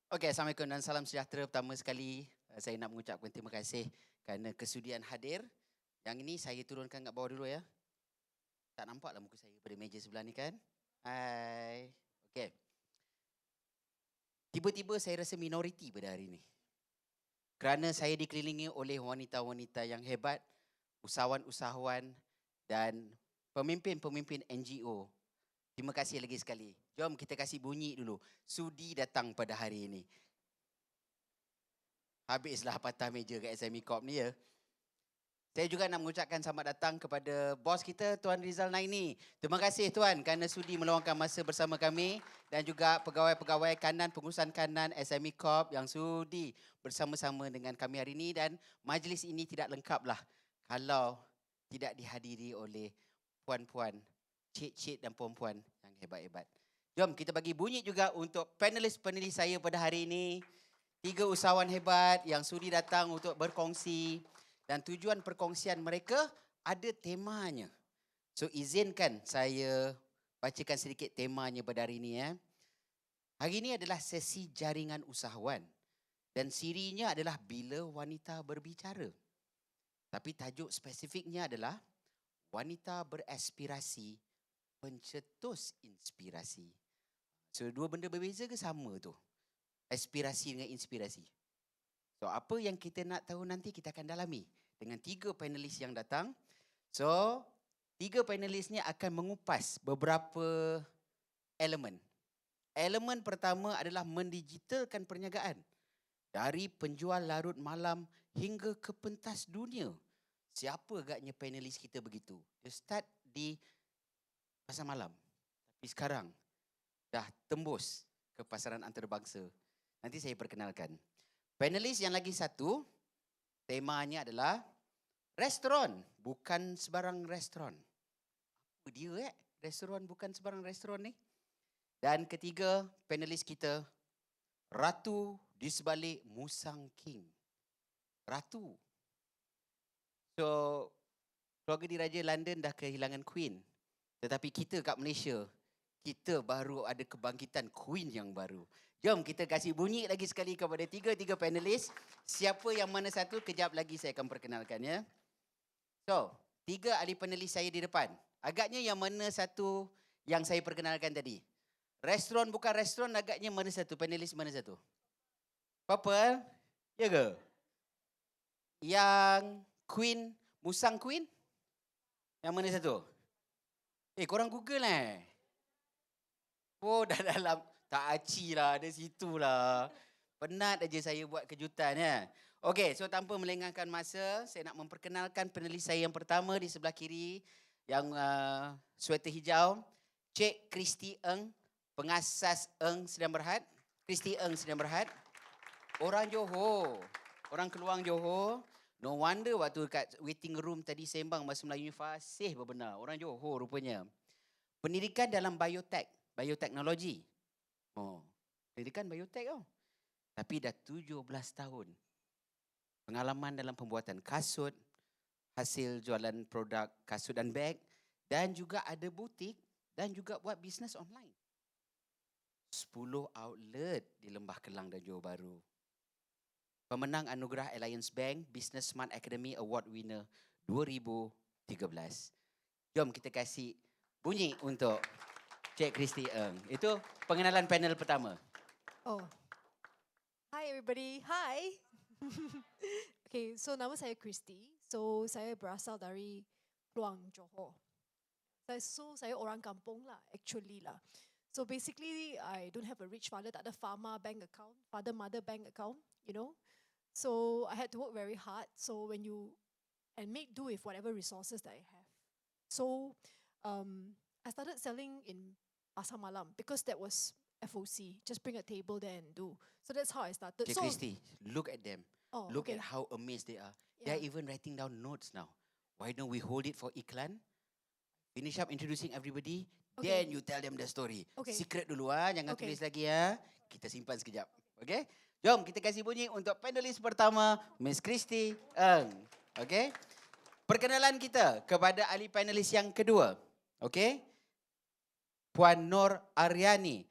Okey, Assalamualaikum dan salam sejahtera. Pertama sekali, saya nak mengucapkan terima kasih kerana kesudian hadir. Yang ini saya turunkan kat bawah dulu ya. Tak nampaklah muka saya pada meja sebelah ni kan? Hai. Okey. Tiba-tiba saya rasa minoriti pada hari ini. Kerana saya dikelilingi oleh wanita-wanita yang hebat, usahawan-usahawan dan pemimpin-pemimpin NGO. Terima kasih lagi sekali. Jom kita kasih bunyi dulu. Sudi datang pada hari ini. Habislah patah meja kat SME Corp ni ya. Saya juga nak mengucapkan selamat datang kepada bos kita, Tuan Rizal Nainy. Terima kasih Tuan kerana sudi meluangkan masa bersama kami dan juga pegawai-pegawai kanan, pengurusan kanan SME Corp yang sudi bersama-sama dengan kami hari ini, dan majlis ini tidak lengkaplah kalau tidak dihadiri oleh puan-puan, cik-cik dan puan-puan yang hebat-hebat. Jom kita bagi bunyi juga untuk panelis-panelis saya pada hari ini. 3 usahawan hebat yang sudi datang untuk berkongsi, dan tujuan perkongsian mereka ada temanya. So izinkan saya bacakan sedikit temanya pada hari ini ya. Hari ini adalah sesi jaringan usahawan dan sirinya adalah Bila Wanita Berbicara. Tapi tajuk spesifiknya adalah Wanita Beraspirasi, Pencetus Inspirasi. So dua benda berbeza ke sama tu? Aspirasi dengan inspirasi. So apa yang kita nak tahu nanti kita akan dalami dengan 3 panelis yang datang. So 3 panelis ni akan mengupas beberapa elemen. Elemen pertama adalah mendigitalkan perniagaan. Dari penjual larut malam hingga ke pentas dunia. Siapa agaknya panelis kita begitu? Dia start di pasar malam. Tapi sekarang dah tembus ke pasaran antarabangsa. Nanti saya perkenalkan. Panelis yang lagi satu, temanya adalah restoran, bukan sebarang restoran. Apa dia restoran bukan sebarang restoran ni? Dan ketiga, panelis kita, Ratu di sebalik Musang King. Ratu. So, keluarga diraja London dah kehilangan Queen. Tetapi kita kat Malaysia, kita baru ada kebangkitan Queen yang baru. Jom kita kasih bunyi lagi sekali kepada 3 panelis. Siapa yang mana satu, kejap lagi saya akan perkenalkan ya. So, 3 ahli panelis saya di depan. Agaknya yang mana satu yang saya perkenalkan tadi? Restoran bukan restoran, agaknya mana satu? Panelis mana satu? Purple? Ya ke? Yang Queen, Musang Queen? Yang mana satu? Korang Google Oh, dah dalam. Tak aci lah, ada situ lah. Penat aja saya buat kejutan ya. Okey, so tanpa melengahkan masa, saya nak memperkenalkan panelis saya yang pertama di sebelah kiri, yang sweater hijau, Cik Christy Ng, Pengasas Sdn Berhad. Christy Ng Sdn Berhad. Orang Johor, orang Keluang Johor. No wonder waktu kat waiting room tadi sembang bahasa Melayu fasih benar. Orang Johor rupanya. Pendidikan dalam bioteknologi. Pendidikan biotek Tapi dah 17 tahun pengalaman dalam pembuatan kasut, hasil jualan produk kasut dan beg, dan juga ada butik dan juga buat bisnes online. 10 outlet di Lembah Kelang dan Johor Bahru. Pemenang anugerah Alliance Bank Business Smart Academy Award winner 2013. Jom kita kasih bunyi untuk Cik Christy Ng. Itu pengenalan panel pertama. Oh, hi everybody. Hi. Okay, so nama saya Christy. So saya berasal dari Keluang Johor. So saya orang kampung lah, actually lah. So basically, I don't have a rich father, tak ada farmer bank account, father-mother bank account, you know. So I had to work very hard. So and make do with whatever resources that I have. So I started selling in pasar malam because that was FOC, just bring a table there and do. So that's how I started. Cik Christy, look at them. Look at how amazed they are. Yeah. They're even writing down notes now. Why don't we hold it for iklan? Finish up introducing everybody, then you tell them the story. Secret dulu jangan tulis lagi Kita simpan sekejap. Okay? Jom kita kasih bunyi untuk panelis pertama, Miss Christy Ng. Okay? Perkenalan kita kepada ahli panelis yang kedua. Okay? Puan Nur Aryani.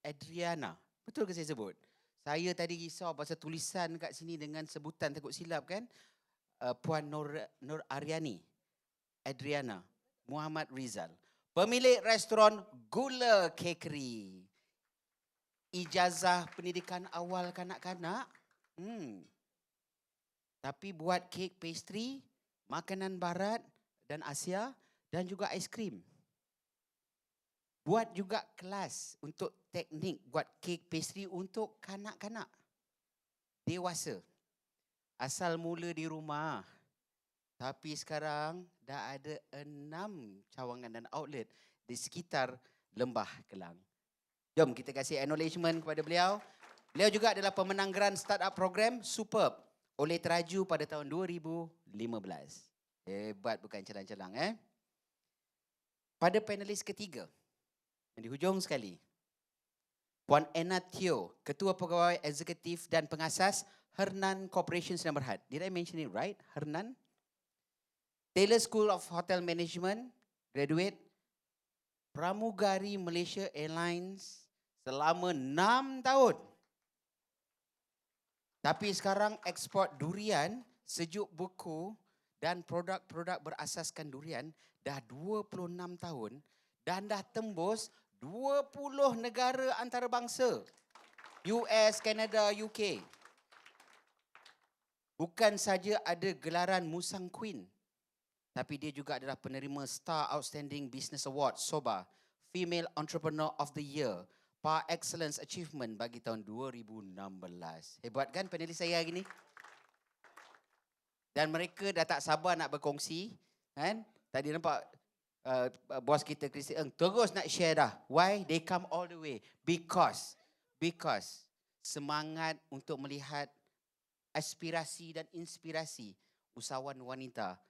Adriana. Betul ke saya sebut? Saya tadi risau pasal tulisan kat sini dengan sebutan takut silap kan. Puan Nur Aryani, Adriana, Muhammad Rizal. Pemilik Restoran Gula Cakery. Ijazah pendidikan awal kanak-kanak. Tapi buat kek pastry, makanan barat dan Asia dan juga aiskrim. Buat juga kelas untuk teknik buat kek pastry untuk kanak-kanak. Dewasa. Asal mula di rumah. Tapi sekarang dah ada 6 cawangan dan outlet di sekitar Lembah Kelang. Jom kita kasih acknowledgement kepada beliau. Beliau juga adalah pemenang Grand Startup Program Superb oleh teraju pada tahun 2015. Hebat bukan celang-celang Pada panelis ketiga, di hujung sekali, Puan Anna Teo, Ketua Pegawai Eksekutif dan Pengasas Hernan Corporation Sdn. Did I mention it right? Hernan? Taylor School of Hotel Management, graduate, pramugari Malaysia Airlines selama 6 tahun. Tapi sekarang ekspor durian, sejuk buku dan produk-produk berasaskan durian dah 26 tahun dan dah tembus 20 negara antarabangsa. US, Canada, UK. Bukan saja ada gelaran Musang Queen, tapi dia juga adalah penerima Star Outstanding Business Award SOBA, Female Entrepreneur of the Year, Par Excellence Achievement bagi tahun 2016. Hebat kan panelis saya hari ni? Dan mereka dah tak sabar nak berkongsi. Kan? Tadi nampak bos kita Christy Ng terus nak share dah. Why? They come all the way. Because semangat untuk melihat aspirasi dan inspirasi usahawan wanita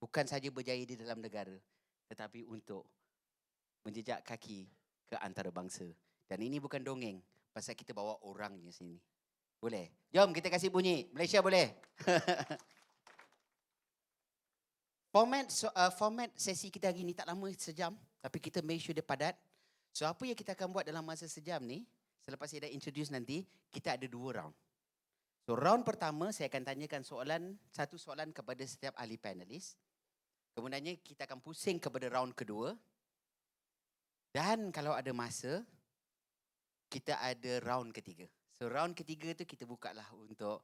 bukan saja berjaya di dalam negara, tetapi untuk menjejak kaki ke antarabangsa. Dan ini bukan dongeng, pasal kita bawa orangnya sini. Boleh? Jom kita kasih bunyi. Malaysia boleh? Format sesi kita hari ni tak lama, sejam. Tapi kita make sure dia padat. So apa yang kita akan buat dalam masa sejam ni, selepas saya dah introduce nanti, kita ada 2 round. So round pertama, saya akan tanyakan satu soalan kepada setiap ahli panelis. Kemudiannya kita akan pusing kepada round kedua. Dan kalau ada masa, kita ada round ketiga. So round ketiga tu kita buka lah untuk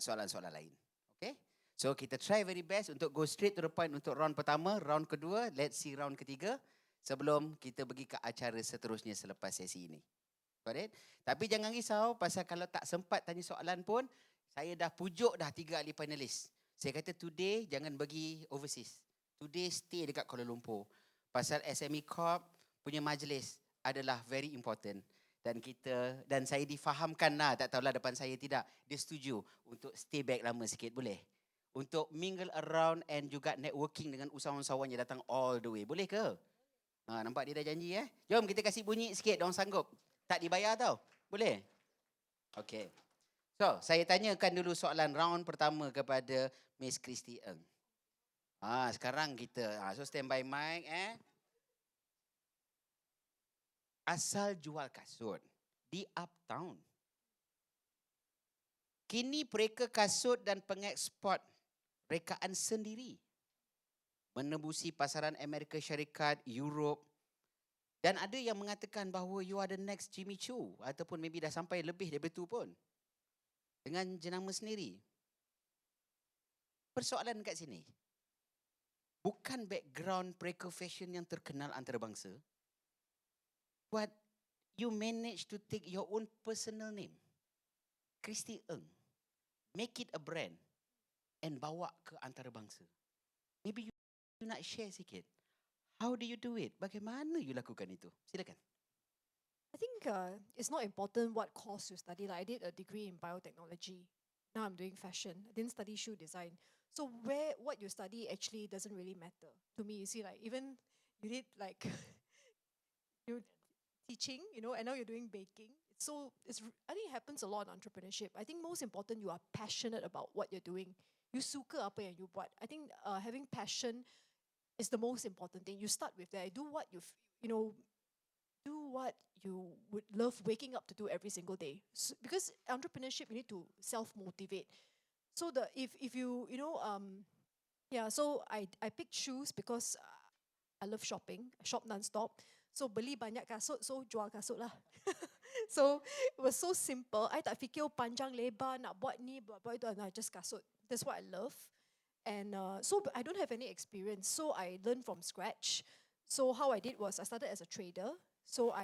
soalan-soalan lain. Okay? So kita try very best untuk go straight to the point untuk round pertama. Round kedua, let's see round ketiga. Sebelum kita pergi ke acara seterusnya selepas sesi ini. Got it? Tapi jangan risau, pasal kalau tak sempat tanya soalan pun, saya dah pujuk dah 3 ahli panelis. Saya kata today jangan pergi overseas. Today stay dekat Kuala Lumpur. Pasal SME Corp punya majlis adalah very important. Dan saya difahamkan lah, tak tahulah depan saya tidak, dia setuju untuk stay back lama sikit, boleh? Untuk mingle around and juga networking dengan usahawan-usahawan yang datang all the way. Boleh ke? Nampak dia dah janji Jom kita kasih bunyi sikit, diorang sanggup. Tak dibayar tau. Boleh? Okay. So, saya tanyakan dulu soalan round pertama kepada Miss Christy Ng. Sekarang kita, so stand by mic Asal jual kasut di Uptown. Kini pereka kasut dan pengeksport rekaan sendiri. Menembusi pasaran Amerika Syarikat, Europe. Dan ada yang mengatakan bahawa you are the next Jimmy Choo. Ataupun maybe dah sampai lebih daripada itu pun. Dengan jenama sendiri. Persoalan kat sini. Bukan background pereka fashion yang terkenal antarabangsa. But you manage to take your own personal name, Christy Ng, make it a brand and bawa ke antarabangsa. Maybe you nak share sikit. How do you do it? Bagaimana you lakukan itu? Silakan. I think it's not important what course you study. Like I did a degree in biotechnology. Now I'm doing fashion. I didn't study shoe design. So what you study actually doesn't really matter to me. You see, like even you did like you teaching, and now you're doing baking. I think it happens a lot in entrepreneurship. I think most important, you are passionate about what you're doing. You suka apa yang you buat. I think having passion is the most important thing. You start with that. Do do what you would love waking up to do every single day. Because entrepreneurship, you need to self-motivate. So if you know yeah, so I picked shoes because I love shopping. I shop non-stop. So beli banyak kasut, so jual kasut lah. So it was so simple. I tak fikir panjang lebar nak buat ni, buat itu, and I just kasut. That's what I love. And so I don't have any experience. So I learned from scratch. So how I did was I started as a trader. So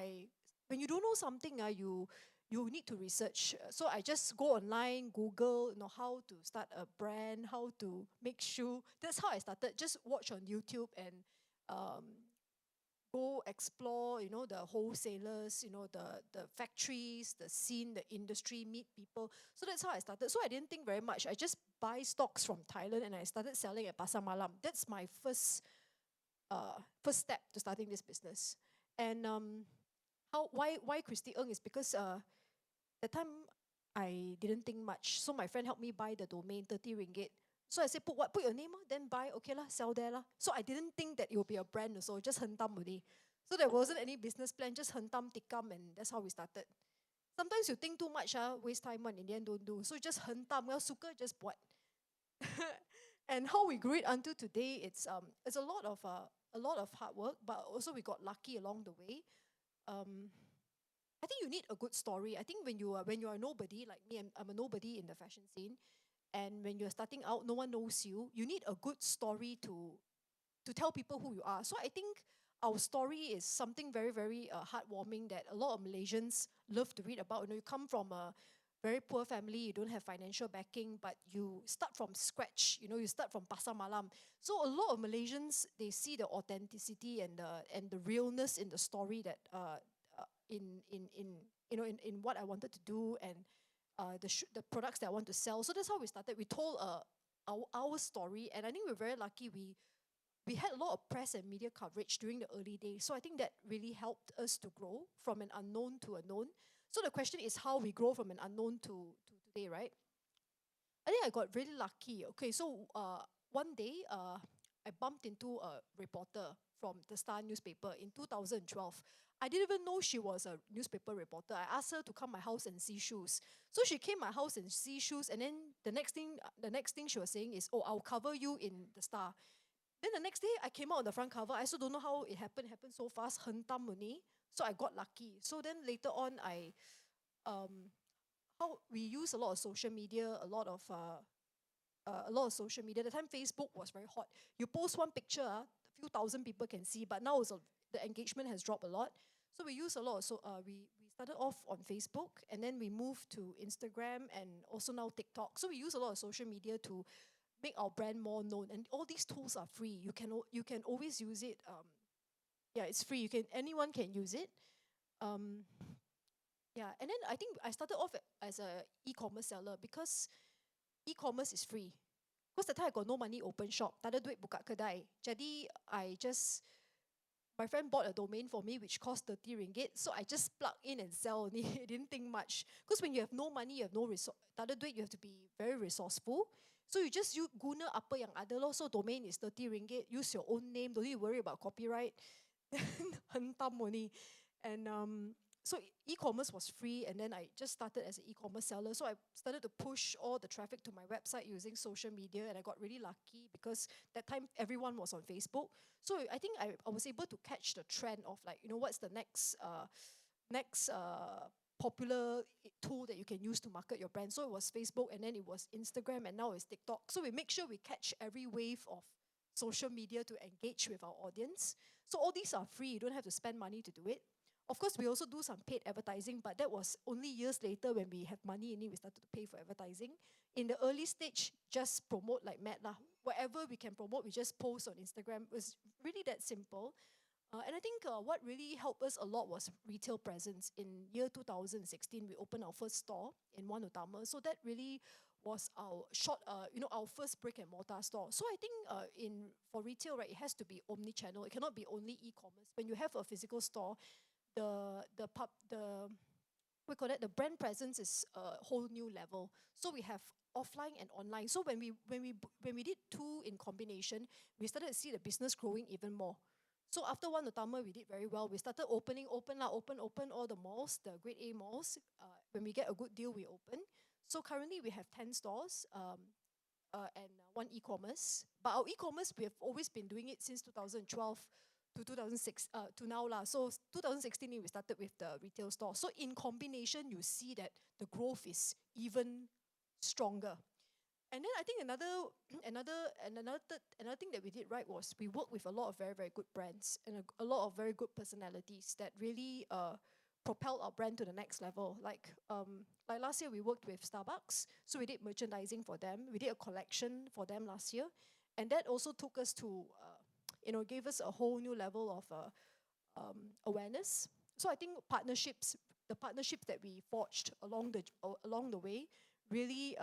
when you don't know something, you need to research. So I just go online, Google, how to start a brand, how to make shoe. That's how I started. Just watch on YouTube and go explore, the wholesalers, the factories, the scene, the industry, meet people. So that's how I started. So I didn't think very much. I just buy stocks from Thailand and I started selling at Pasar Malam. That's my first step to starting this business. And why Christy Ng is because the time I didn't think much. So my friend helped me buy the domain, 30 ringgit. So I said, put your name, then buy, okay lah, sell there lah. So I didn't think that it would be a brand also, just hentam only. So there wasn't any business plan, just hentam, tikam, and that's how we started. Sometimes you think too much, waste time one, in the end don't do. So just hentam, well, suka, just buat. And how we grew it until today, it's a lot of hard work, but also we got lucky along the way. I think you need a good story. I think when you are nobody like me, I'm a nobody in the fashion scene, and when you're starting out, no one knows you. You need a good story to tell people who you are. So I think our story is something very, very heartwarming that a lot of Malaysians love to read about. You come from a very poor family, you don't have financial backing, but you start from scratch. You start from Pasar Malam. So a lot of Malaysians, they see the authenticity and the realness in the story that in what I wanted to do and the products that I want to sell. So that's how we started. We told our story, and I think we're very lucky. We had a lot of press and media coverage during the early days. So I think that really helped us to grow from an unknown to a known. So the question is how we grow from an unknown to today, right? I think I got really lucky. Okay, so one day I bumped into a reporter from the Star newspaper in 2012. I didn't even know she was a newspaper reporter. I asked her to come my house and see shoes. So she came my house and see shoes, and then the next thing she was saying is, "Oh, I'll cover you in the Star." Then the next day I came out on the front cover. I also don't know how it happened. It happened so fast, hentam only. So I got lucky. So then later on, how we use a lot of social media, a lot of social media. The time Facebook was very hot. You post one picture, a few thousand people can see, but now the engagement has dropped a lot. So we use a lot. So we started off on Facebook, and then we moved to Instagram and also now TikTok. So we use a lot of social media to make our brand more known. And all these tools are free. You can always use it. Yeah, it's free. Anyone can use it. Yeah, and then I think I started off as a e-commerce seller because e-commerce is free. Because the time I got no money open shop, tak ada duit buka kedai. Jadi my friend bought a domain for me which cost 30 ringgit. So I just plug in and sell only. I didn't think much. Because when you have no money, you have no resource. Tak ada duit, you have to be very resourceful. So you just guna apa yang ada lo. So domain is 30 ringgit. Use your own name. Don't need to worry about copyright. Hentam only. And so e-commerce was free, and then I just started as an e-commerce seller. So I started to push all the traffic to my website using social media, and I got really lucky because that time everyone was on Facebook. So I think I was able to catch the trend of what's the next popular tool that you can use to market your brand. So it was Facebook, and then it was Instagram, and now it's TikTok. So we make sure we catch every wave of social media to engage with our audience. So all these are free. You don't have to spend money to do it. Of course, we also do some paid advertising, but that was only years later when we have money in it, we started to pay for advertising. In the early stage, just promote like mad lah. Whatever we can promote, we just post on Instagram. It was really that simple. And I think what really helped us a lot was retail presence. In year 2016, we opened our first store in One Utama. So that really was our our first brick and mortar store. So I think for retail, right, it has to be omni-channel. It cannot be only e-commerce. When you have a physical store, the brand presence is a whole new level. So we have offline and online. So when we did two in combination, we started to see the business growing even more. So after One Utama, we did very well. We started open all the malls, the grade A malls. When we get a good deal, we open. So currently we have 10 stores and one e-commerce. But our e-commerce, we have always been doing it since 2012 to 2006 to now lah. So 2016 we started with the retail store. So in combination, you see that the growth is even stronger. And then I think another thing that we did right was we worked with a lot of very, very good brands and a lot of very good personalities that really propelled our brand to the next level. Like last year we worked with Starbucks, so we did merchandising for them. We did a collection for them last year, and that also took us to gave us a whole new level of awareness. So I think the partnerships that we forged along the way really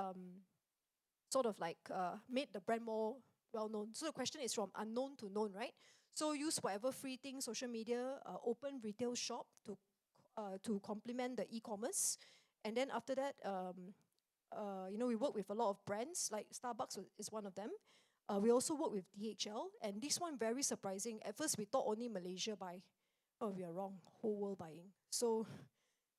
sort of like made the brand more well-known. So the question is from unknown to known, right? So use whatever free thing, social media, open retail shop to complement the e-commerce. And then after that, we work with a lot of brands, like Starbucks is one of them. We also work with DHL, and this one very surprising. At first we thought only Malaysia buy. Oh, we are wrong, whole world buying. So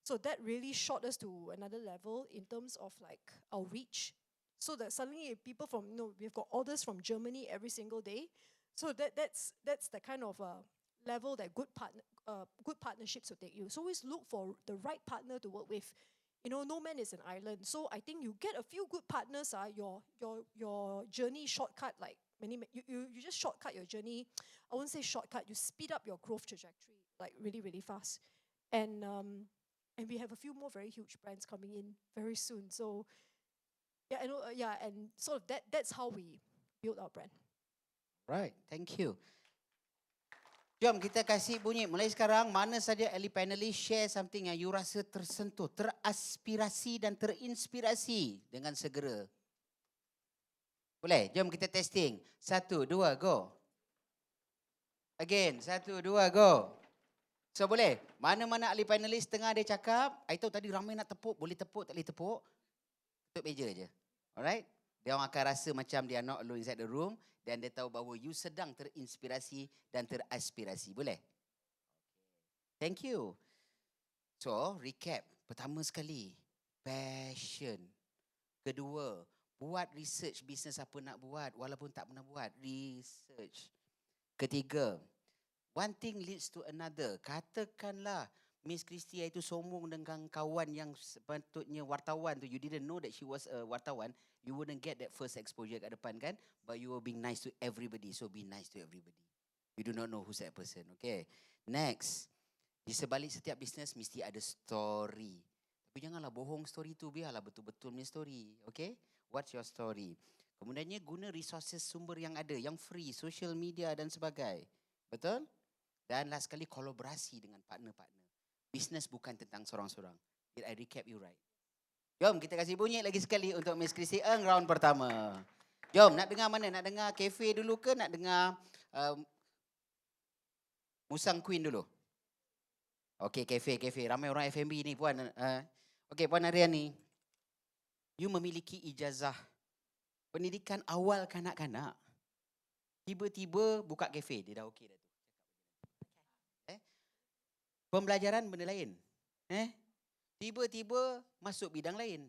that really shot us to another level in terms of like our reach. So that suddenly people from, we've got orders from Germany every single day. So that's the kind of level that good partnerships will take you. So always look for the right partner to work with. No man is an island. So I think you get a few good partners, your journey shortcut, like you just shortcut your journey. I won't say shortcut, you speed up your growth trajectory like really, really fast. And we have a few more very huge brands coming in very soon. So and sort of that's how we build our brand. Right, thank you. Jom kita kasih bunyi. Mulai sekarang, mana saja ahli panelis share something yang you rasa tersentuh, teraspirasi dan terinspirasi dengan segera. Boleh? Jom kita testing. 1, 2, go. Again, 1, 2, go. So boleh? Mana-mana ahli panelis tengah dia cakap, I tahu tadi ramai nak tepuk, boleh tepuk, tak boleh tepuk. Tutup meja je. Alright? Dia orang akan rasa macam they are not alone inside the room dan dia tahu bahawa you sedang terinspirasi dan teraspirasi. Boleh? Thank you. So, recap. Pertama sekali, passion. Kedua, buat research bisnes apa nak buat walaupun tak pernah buat. Research. Ketiga, one thing leads to another. Katakanlah Miss Christy itu sombong dengan kawan yang sepatutnya wartawan tu. You didn't know that she was a wartawan. You wouldn't get that first exposure kat depan kan. But you were being nice to everybody. So be nice to everybody. You do not know who's that person. Okay. Next. Di sebalik setiap bisnes mesti ada story. Tapi janganlah bohong story tu. Biarlah betul-betul punya story. Okay. What's your story? Kemudiannya guna resources sumber yang ada. Yang free. Social media dan sebagainya. Betul? Dan last sekali kolaborasi dengan partner-partner. Bisnes bukan tentang sorang-sorang. Did I recap you right? Jom kita kasih bunyi lagi sekali untuk Miss Christy Ng round pertama. Jom, nak dengar mana? Nak dengar kafe dulu ke nak dengar Musang Queen dulu? Okey, kafe. Ramai orang F&B ni Puan. Okey, Puan Ariani. You memiliki ijazah pendidikan awal kanak-kanak. Tiba-tiba buka kafe, dia dah okey dah tu. Pembelajaran benda lain. Tiba-tiba masuk bidang lain.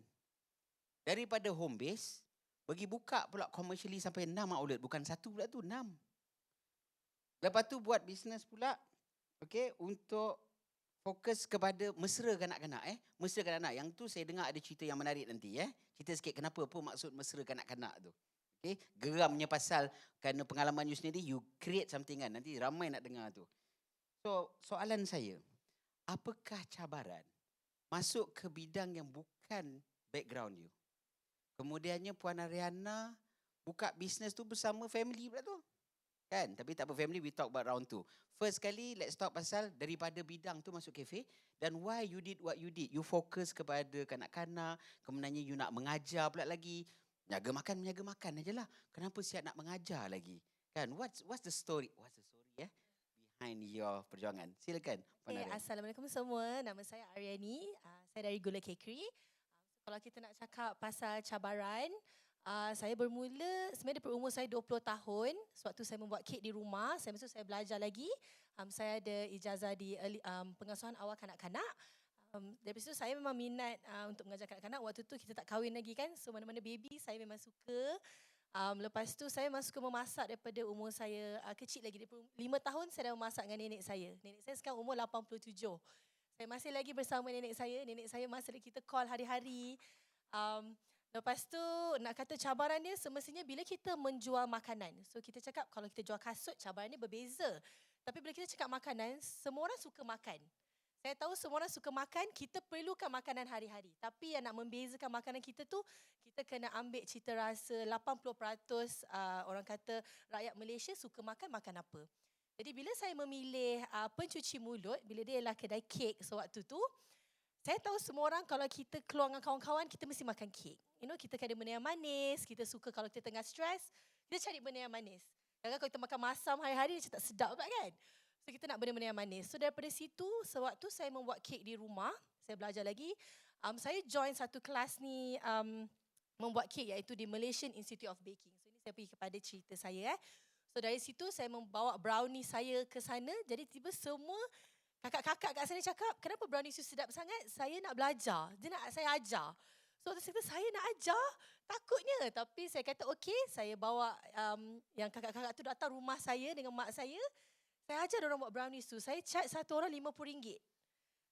Daripada home base, pergi buka pula commercially sampai 6 outlet. Bukan 1 pula tu, 6. Lepas tu buat bisnes pula, okay, untuk fokus kepada mesra kanak-kanak. Mesra kanak-kanak. Yang tu saya dengar ada cerita yang menarik nanti. Cerita sikit kenapa, apa maksud mesra kanak-kanak tu. Okay, geramnya pasal kerana pengalaman you sendiri, you create something kan. Nanti ramai nak dengar tu. So, soalan saya, apakah cabaran masuk ke bidang yang bukan background you? Kemudiannya Puan Ariana buka bisnes tu bersama family pula tu. Kan? Tapi tak apa family, we talk about round 2. First kali, let's talk pasal daripada bidang tu masuk kafe dan why you did what you did. You fokus kepada kanak-kanak, kemudiannya you nak mengajar pula lagi. Menjaga makan aja lah. Kenapa siap nak mengajar lagi? Kan? What's the story? Behind your perjuangan. Silakan. Assalamualaikum semua. Nama saya Ariani. Saya dari Gula Cakery. Kalau kita nak cakap pasal cabaran, Saya bermula sebenarnya daripada umur saya 20 tahun. Sewaktu saya membuat kek di rumah, saya belajar lagi. Saya ada ijazah di pengasuhan awal kanak-kanak. Dari situ saya memang minat untuk mengajar kanak-kanak. Waktu tu kita tak kahwin lagi kan. So mana-mana baby saya memang suka. Lepas tu saya memang suka memasak daripada umur saya kecil lagi. Daripada 5 tahun saya dah memasak dengan nenek saya. Nenek saya sekarang umur 87. Saya masih lagi bersama nenek saya. Nenek saya masih kita call hari-hari. Lepas tu nak kata cabaran dia semestinya bila kita menjual makanan. So kita cakap kalau kita jual kasut cabaran dia berbeza. Tapi bila kita cakap makanan, semua orang suka makan. Saya tahu semua orang suka makan, kita perlukan makanan hari-hari. Tapi yang nak membezakan makanan kita tu, kita kena ambil cita rasa 80% orang kata rakyat Malaysia suka makan apa. Jadi bila saya memilih pencuci mulut, bila dia ialah kedai kek sewaktu tu, saya tahu semua orang kalau kita keluar dengan kawan-kawan, kita mesti makan kek. Kita ada benda yang manis, kita suka kalau kita tengah stres, kita cari benda yang manis. Kadang-kadang kalau kita makan masam hari-hari, macam tak sedap pula kan? So kita nak benda-benda yang manis. So daripada situ, sewaktu saya membuat kek di rumah, saya belajar lagi. Saya join satu kelas ni membuat kek iaitu di Malaysian Institute of Baking. So ini saya pergi kepada cerita saya. So dari situ saya membawa brownie saya ke sana, jadi tiba semua kakak-kakak kat sana cakap, kenapa brownie itu sedap sangat? Saya nak belajar. Dia nak saya ajar. So saya kata, saya nak ajar? Takutnya. Tapi saya kata, okey, saya bawa yang kakak-kakak tu datang rumah saya dengan mak saya. Saya ajar orang buat brownies tu. Saya charge satu orang RM50.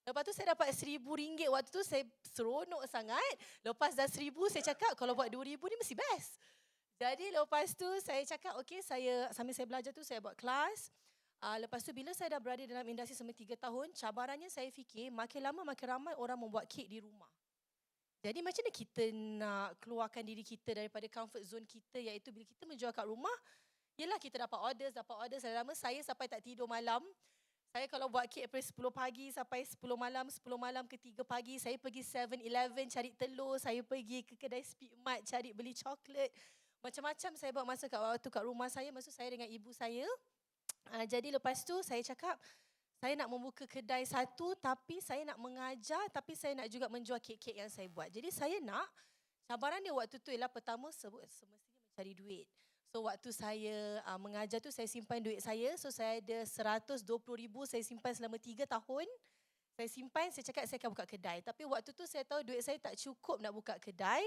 Lepas tu saya dapat RM1,000. Waktu tu saya seronok sangat. Lepas dah RM1,000, saya cakap, kalau buat RM2,000 ni mesti best. Jadi lepas tu saya cakap, okey, sambil saya belajar tu, saya buat kelas. Lepas tu bila saya dah berada dalam industri selama 3 tahun, cabarannya saya fikir makin lama makin ramai orang membuat kek di rumah. Jadi macam mana kita nak keluarkan diri kita daripada comfort zone kita, iaitu bila kita menjual kat rumah, yelah kita dapat orders. Lama saya sampai tak tidur malam. Saya kalau buat kek daripada 10 pagi sampai 10 malam ke 3 pagi, saya pergi 7-Eleven cari telur, saya pergi ke kedai Speed Mart cari beli coklat. Macam-macam saya buat masa kat rumah saya, masa saya dengan ibu saya. Jadi lepas tu saya cakap, saya nak membuka kedai satu tapi saya nak mengajar, tapi saya nak juga menjual kek-kek yang saya buat. Jadi saya nak, cabaran dia waktu tu ialah pertama semestinya mencari duit. So waktu saya mengajar tu saya simpan duit saya. So saya ada RM120,000 saya simpan selama 3 tahun. Saya simpan, saya cakap saya akan buka kedai. Tapi waktu tu saya tahu duit saya tak cukup nak buka kedai.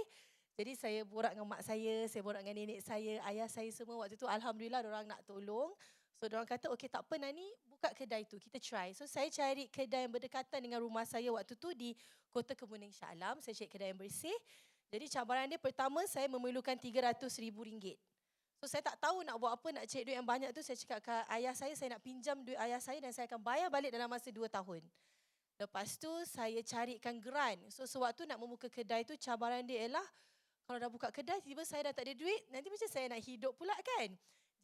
Jadi saya borak dengan mak saya borak dengan nenek saya, ayah saya semua. Waktu tu alhamdulillah diorang nak tolong. So diorang kata, okey tak apa Nani, buka kedai tu, kita try. So saya cari kedai yang berdekatan dengan rumah saya waktu tu di Kota Kemuning Shah Alam. Saya cari kedai yang bersih. Jadi cabaran dia pertama saya memerlukan RM300,000. So saya tak tahu nak buat apa, nak cari duit yang banyak tu. Saya cakap ke ayah saya nak pinjam duit ayah saya dan saya akan bayar balik dalam masa 2 tahun. Lepas tu saya carikan grant. So sewaktu nak membuka kedai tu, cabaran dia ialah kalau dah buka kedai, tiba saya dah tak ada duit, nanti macam saya nak hidup pula kan.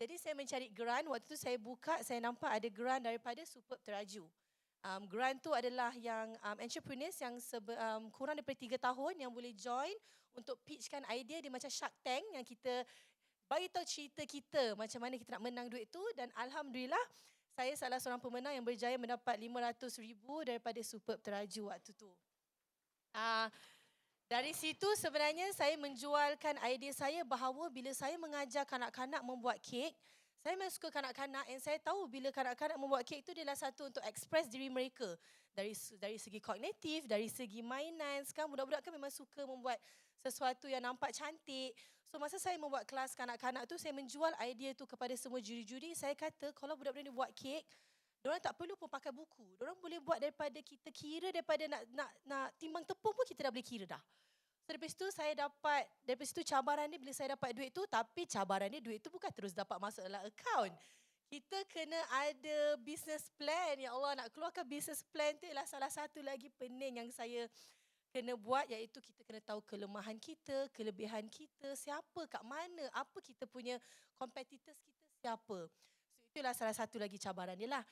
Jadi saya mencari grant, waktu tu saya buka, saya nampak ada grant daripada Superb Teraju. Grant tu adalah yang entrepreneurs yang kurang daripada 3 tahun yang boleh join untuk pitchkan idea. Dia macam Shark Tank yang kita bagi tahu cerita kita, macam mana kita nak menang duit tu. Dan alhamdulillah, saya salah seorang pemenang yang berjaya mendapat RM500,000 daripada Superb Teraju waktu tu. Dari situ sebenarnya saya menjualkan idea saya bahawa bila saya mengajar kanak-kanak membuat kek, saya memang suka kanak-kanak dan saya tahu bila kanak-kanak membuat kek itu adalah satu untuk express diri mereka. Dari segi kognitif, dari segi mainan. Sekarang budak-budak kan memang suka membuat sesuatu yang nampak cantik. So masa saya membuat kelas kanak-kanak tu, saya menjual idea tu kepada semua juri-juri. Saya kata kalau budak-budak ni buat kek, diorang tak perlu pun pakai buku. Diorang boleh buat daripada kita kira, daripada nak timbang tepung pun kita dah boleh kira dah. So daripada situ cabaran dia bila saya dapat duit tu, tapi cabaran dia duit tu bukan terus dapat masuk dalam akaun. Kita kena ada business plan. Ya Allah, nak keluarkan business plan tu ialah salah satu lagi pening yang saya kena buat, iaitu kita kena tahu kelemahan kita, kelebihan kita, siapa, kat mana, apa kita punya competitors kita siapa. So itulah salah satu lagi cabaran dia lah.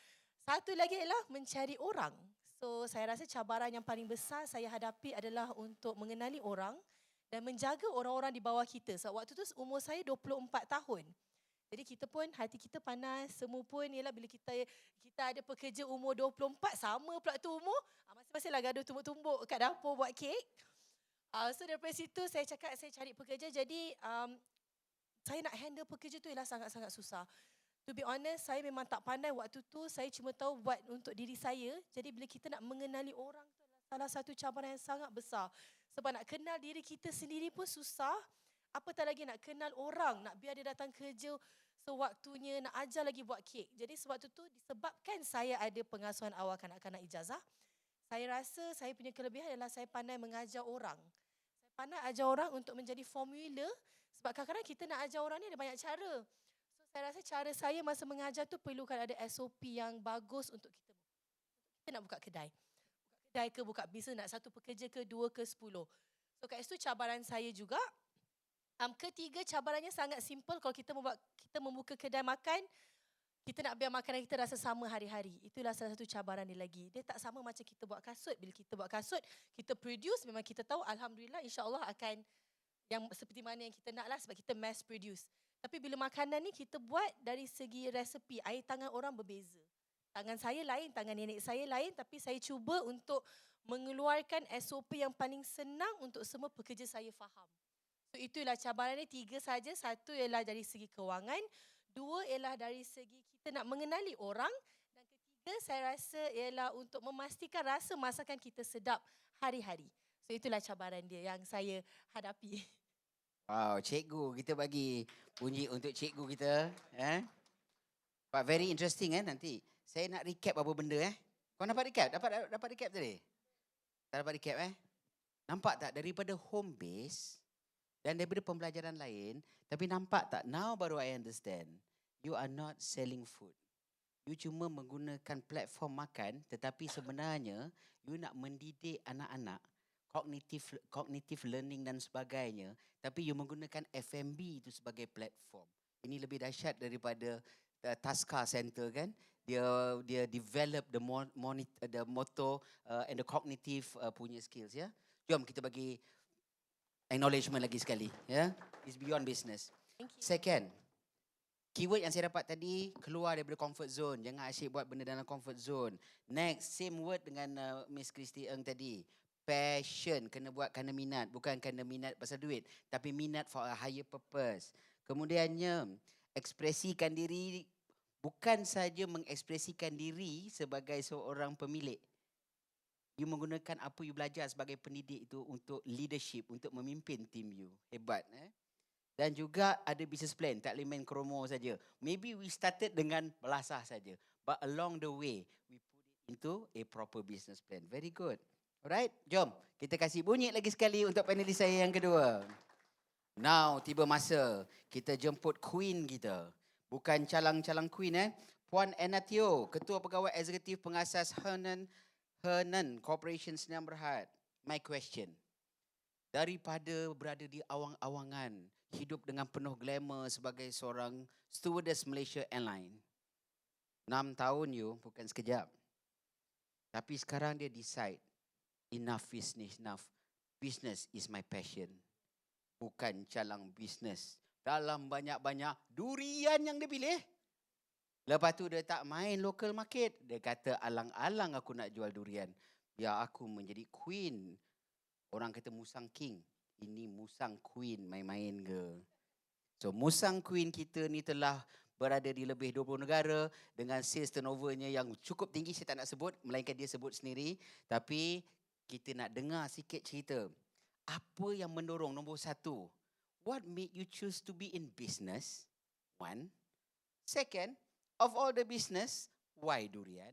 Satu lagi ialah mencari orang. So saya rasa cabaran yang paling besar saya hadapi adalah untuk mengenali orang dan menjaga orang-orang di bawah kita. So waktu tu umur saya 24 tahun. Jadi kita pun, hati kita panas, semua pun ialah bila kita ada pekerja umur 24, sama pula tu umur, masing-masing lah gaduh tumbuk-tumbuk kat dapur buat kek. So daripada situ saya cakap saya cari pekerja. Jadi saya nak handle pekerja tu ialah sangat-sangat susah. To be honest, saya memang tak pandai waktu tu. Saya cuma tahu buat untuk diri saya. Jadi bila kita nak mengenali orang tu adalah salah satu cabaran yang sangat besar. Sebab nak kenal diri kita sendiri pun susah. Apatah lagi nak kenal orang, nak biar dia datang kerja sewaktunya, nak ajar lagi buat kek. Jadi sewaktu tu disebabkan saya ada pengasuhan awal kanak-kanak ijazah, saya rasa saya punya kelebihan adalah saya pandai mengajar orang. Saya pandai ajar orang untuk menjadi formula sebab kadang-kadang kita nak ajar orang ni ada banyak cara. So saya rasa cara saya masa mengajar tu perlukan ada SOP yang bagus untuk kita nak buka kedai. Buka kedai ke buka bisnes, nak satu pekerja ke, 2 ke 10. So kat situ cabaran saya juga. Ketiga cabarannya sangat simple. Kalau kita membuka kedai makan, kita nak biar makanan kita rasa sama hari-hari. Itulah salah satu cabaran dia lagi. Dia tak sama macam kita buat kasut. Bila kita buat kasut, kita produce, memang kita tahu alhamdulillah insya-Allah akan yang seperti mana yang kita nak lah sebab kita mass produce. Tapi bila makanan ni kita buat dari segi resepi, air tangan orang berbeza. Tangan saya lain, tangan nenek saya lain, tapi saya cuba untuk mengeluarkan SOP yang paling senang untuk semua pekerja saya faham. So itulah cabaran ni 3 saja. 1 ialah dari segi kewangan, 2 ialah dari segi kita nak mengenali orang, dan ketiga saya rasa ialah untuk memastikan rasa masakan kita sedap hari-hari. So itulah cabaran dia yang saya hadapi. Wow, cikgu, kita bagi puji untuk cikgu kita. But very interesting nanti. Saya nak recap apa benda Kau dapat recap? Dapat recap tadi? Tak dapat recap Nampak tak daripada home base dan daripada pembelajaran lain, tapi nampak tak, now baru I understand. You are not selling food. You cuma menggunakan platform makan, tetapi sebenarnya you nak mendidik anak-anak cognitive learning dan sebagainya, tapi you menggunakan F&B itu sebagai platform. Ini lebih dahsyat daripada Taska Center kan. Dia develop the motor and the cognitive punya skills Jom kita bagi acknowledgement lagi sekali It's beyond business. Thank you. Second, keyword yang saya dapat tadi, keluar daripada comfort zone. Jangan asyik buat benda dalam comfort zone. Next, same word dengan Miss Christy Ng tadi. Passion, kena buat kerana minat. Bukan kerana minat pasal duit, tapi minat for a higher purpose. Kemudiannya, ekspresikan diri. Bukan saja mengekspresikan diri sebagai seorang pemilik. You menggunakan apa you belajar sebagai pendidik itu untuk leadership, untuk memimpin tim you. Hebat. Dan juga ada business plan. Tak boleh main kromo saja. Maybe we started dengan belasah saja. But along the way, we put it into a proper business plan. Very good. Alright, jom. Kita kasih bunyi lagi sekali untuk panelis saya yang kedua. Now, tiba masa kita jemput queen kita. Bukan calang-calang queen Puan Anna Teo, Ketua Pegawai Eksekutif Pengasas Hernan Corporation Sdn. My question. Daripada berada di awang-awangan, hidup dengan penuh glamour sebagai seorang stewardess Malaysia Airline. 6 tahun you, bukan sekejap. Tapi sekarang dia decide, enough business, enough. Business is my passion. Bukan calang business. Dalam banyak-banyak durian yang dia pilih. Lepas tu dia tak main local market. Dia kata alang-alang aku nak jual durian. Biar aku menjadi queen. Orang kata musang king. Ini musang queen main-main ke. So musang queen kita ni telah berada di lebih 20 negara. Dengan sales turnovernya yang cukup tinggi. Saya tak nak sebut. Melainkan dia sebut sendiri. Tapi kita nak dengar sikit cerita. Apa yang mendorong nombor 1? What made you choose to be in business? 1. Second, of all the business, why durian?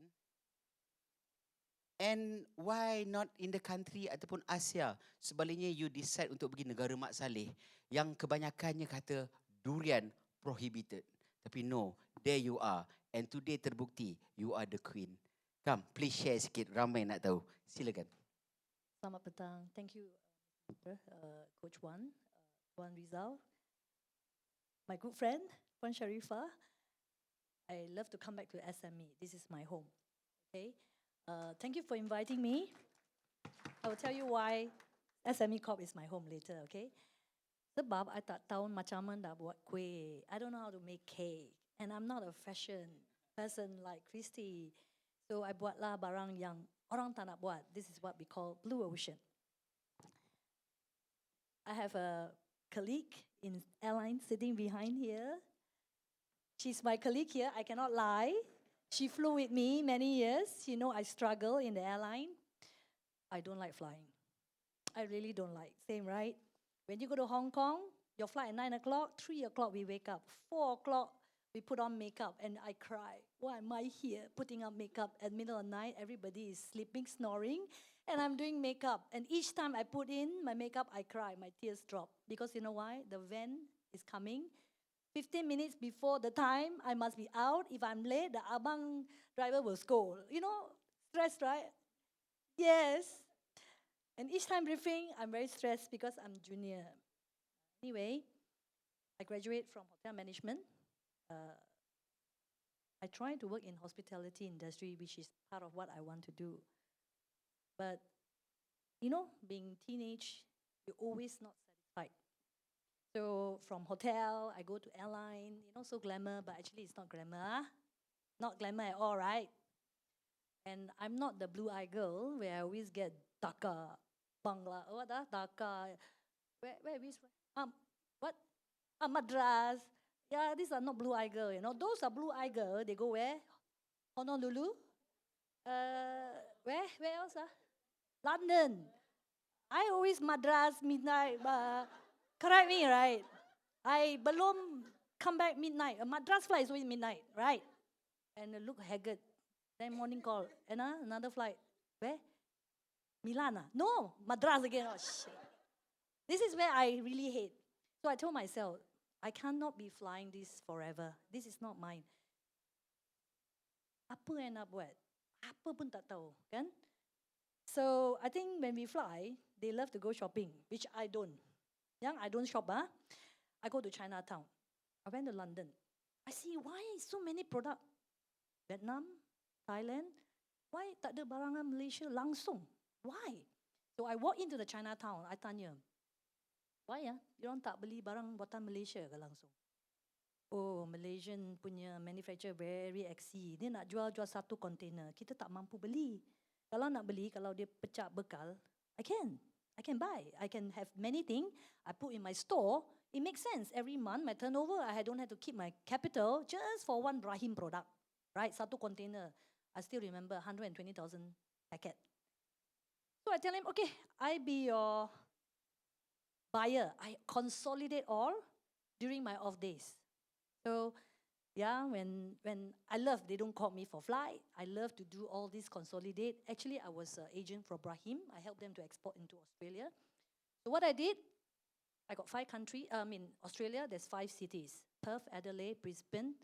And why not in the country ataupun Asia? Sebaliknya you decide untuk pergi negara Mak Saleh yang kebanyakannya kata durian prohibited. Tapi no, there you are. And today terbukti you are the queen. Come, please share sikit. Ramai nak tahu. Silakan. Selamat petang. Thank you, Coach Wan, Tuan Rizal. My good friend, Puan Sharifah. I love to come back to SME. This is my home. Okay. Thank you for inviting me. I will tell you why SME Corp is my home later. Okay. Sebab I tak tahu macam mana nak buat kuih. I don't know how to make cake, and I'm not a fashion person like Christy. So I buatlah barang yang orang tak nak buat. This is what we call blue ocean. I have a colleague in airline sitting behind here. She's my colleague here, I cannot lie. She flew with me many years. You know, I struggle in the airline. I don't like flying. I really don't like. Same, right? When you go to Hong Kong, your flight at 9 o'clock, 3 o'clock we wake up, 4 o'clock we put on makeup, and I cry. Why am I here putting on makeup at middle of the night? Everybody is sleeping, snoring, and I'm doing makeup. And each time I put in my makeup, I cry. My tears drop. Because you know why? The van is coming. 15 minutes before the time, I must be out. If I'm late, the abang driver will scold. You know, stressed, right? Yes. And each time briefing, I'm very stressed because I'm junior. Anyway, I graduate from hotel management. I try to work in hospitality industry, which is part of what I want to do. But, you know, being teenage, you're always not satisfied. So from hotel, I go to airline, you know, so glamour, but actually it's not glamour. Ah. Not glamour at all, right? And I'm not the blue-eyed girl where I always get Dhaka, Bangla, what Dhaka, where what? Madras. Yeah, these are not blue-eyed girl, you know. Those are blue-eyed girl, they go where? Honolulu. Where else? London. I always Madras midnight. Correct me, right? I belum come back midnight. A Madras flight is always midnight, right? And look haggard. Then morning call. And another flight. Where? Milan. No, Madras again. Oh, shit. This is where I really hate. So I told myself, I cannot be flying this forever. This is not mine. Apa yang nak buat? Apa pun tak tahu, kan? So I think when we fly, they love to go shopping, which I don't. I don't shop. I go to Chinatown. I went to London. I see why so many products. Vietnam, Thailand. Why tak ada barangan Malaysia langsung? Why? So I walk into the Chinatown. I tanya, why diorang tak beli barang buatan Malaysia ke langsung? Oh, Malaysian punya manufacturer very exy. Dia nak jual satu container. Kita tak mampu beli. Kalau nak beli, kalau dia pecah bekal, I can buy. I can have many things. I put in my store. It makes sense. Every month, my turnover, I don't have to keep my capital just for one Brahim product. Right? Satu container. I still remember 120,000 packet. So I tell him, okay, I be your buyer. I consolidate all during my off days. So yeah, when I love, they don't call me for flight. I love to do all this consolidate. Actually, I was an agent for Brahim. I helped them to export into Australia. So what I did, I got 5 countries. Australia, there's 5 cities. Perth, Adelaide, Brisbane,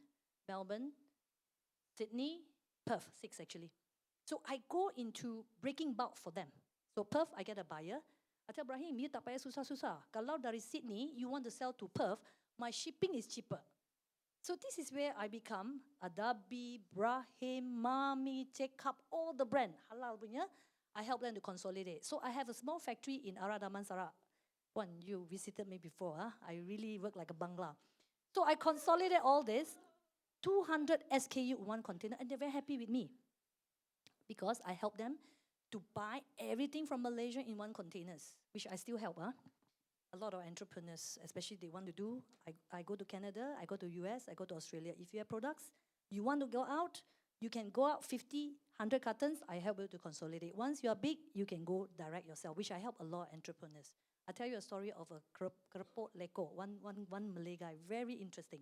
Melbourne, Sydney, Perth, 6 actually. So I go into breaking bulk for them. So Perth, I get a buyer. I tell Brahim, you tak payah susah-susah. Kalau dari Sydney, you want to sell to Perth, my shipping is cheaper. So this is where I become Adabi, Brahim, Mami, Cekap, all the brand, halal punya. I help them to consolidate. So I have a small factory in Ara Damansara. One, you visited me before. I really work like a bangla. So I consolidate all this, 200 SKU, one container, and they're very happy with me. Because I help them to buy everything from Malaysia in one containers, which I still help. A lot of entrepreneurs, especially they want to do, I go to Canada, I go to US, I go to Australia. If you have products, you want to go out, you can go out 50, 100 cartons, I help you to consolidate. Once you are big, you can go direct yourself, which I help a lot of entrepreneurs. I'll tell you a story of a kerepot leko, one Malay guy, very interesting.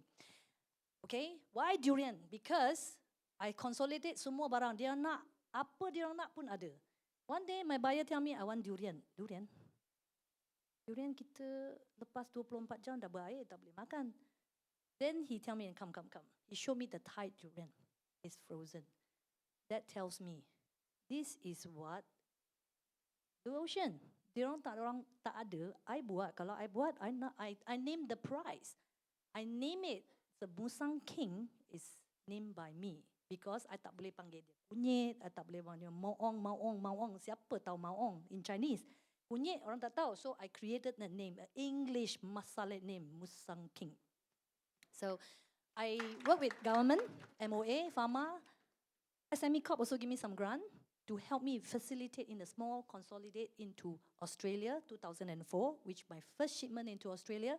Okay, why durian? Because I consolidate semua barang, dia nak, apa dia nak pun ada. One day my buyer tell me, I want durian. Durian kita lepas 24 jam dah berair, tak boleh makan. Then he tell me, come. He show me the Thai durian. It's frozen. That tells me, this is what the ocean. Orang tak ada, I buat. Kalau I buat, I name the price. I name it. The Musang King is named by me. Because I tak boleh panggil dia kunyit, I tak boleh panggil dia maong. Siapa tahu maong in Chinese? Kunyit, orang tak tahu. So I created that name, an English Masalit name, Musang King. So I work with government, MOA, Pharma, SME Corp also give me some grant. to help me facilitate in a small consolidate into Australia, 2004, which my first shipment into Australia,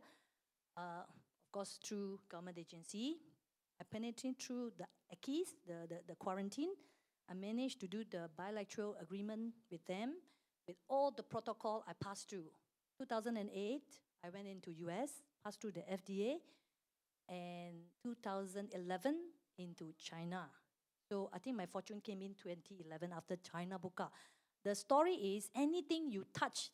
of course through government agency. I penetrated through the ACIS, the quarantine. I managed to do the bilateral agreement with them, with all the protocol I passed through. 2008, I went into US, passed through the FDA, and 2011 into China. So I think my fortune came in 2011 after China buka. The story is anything you touch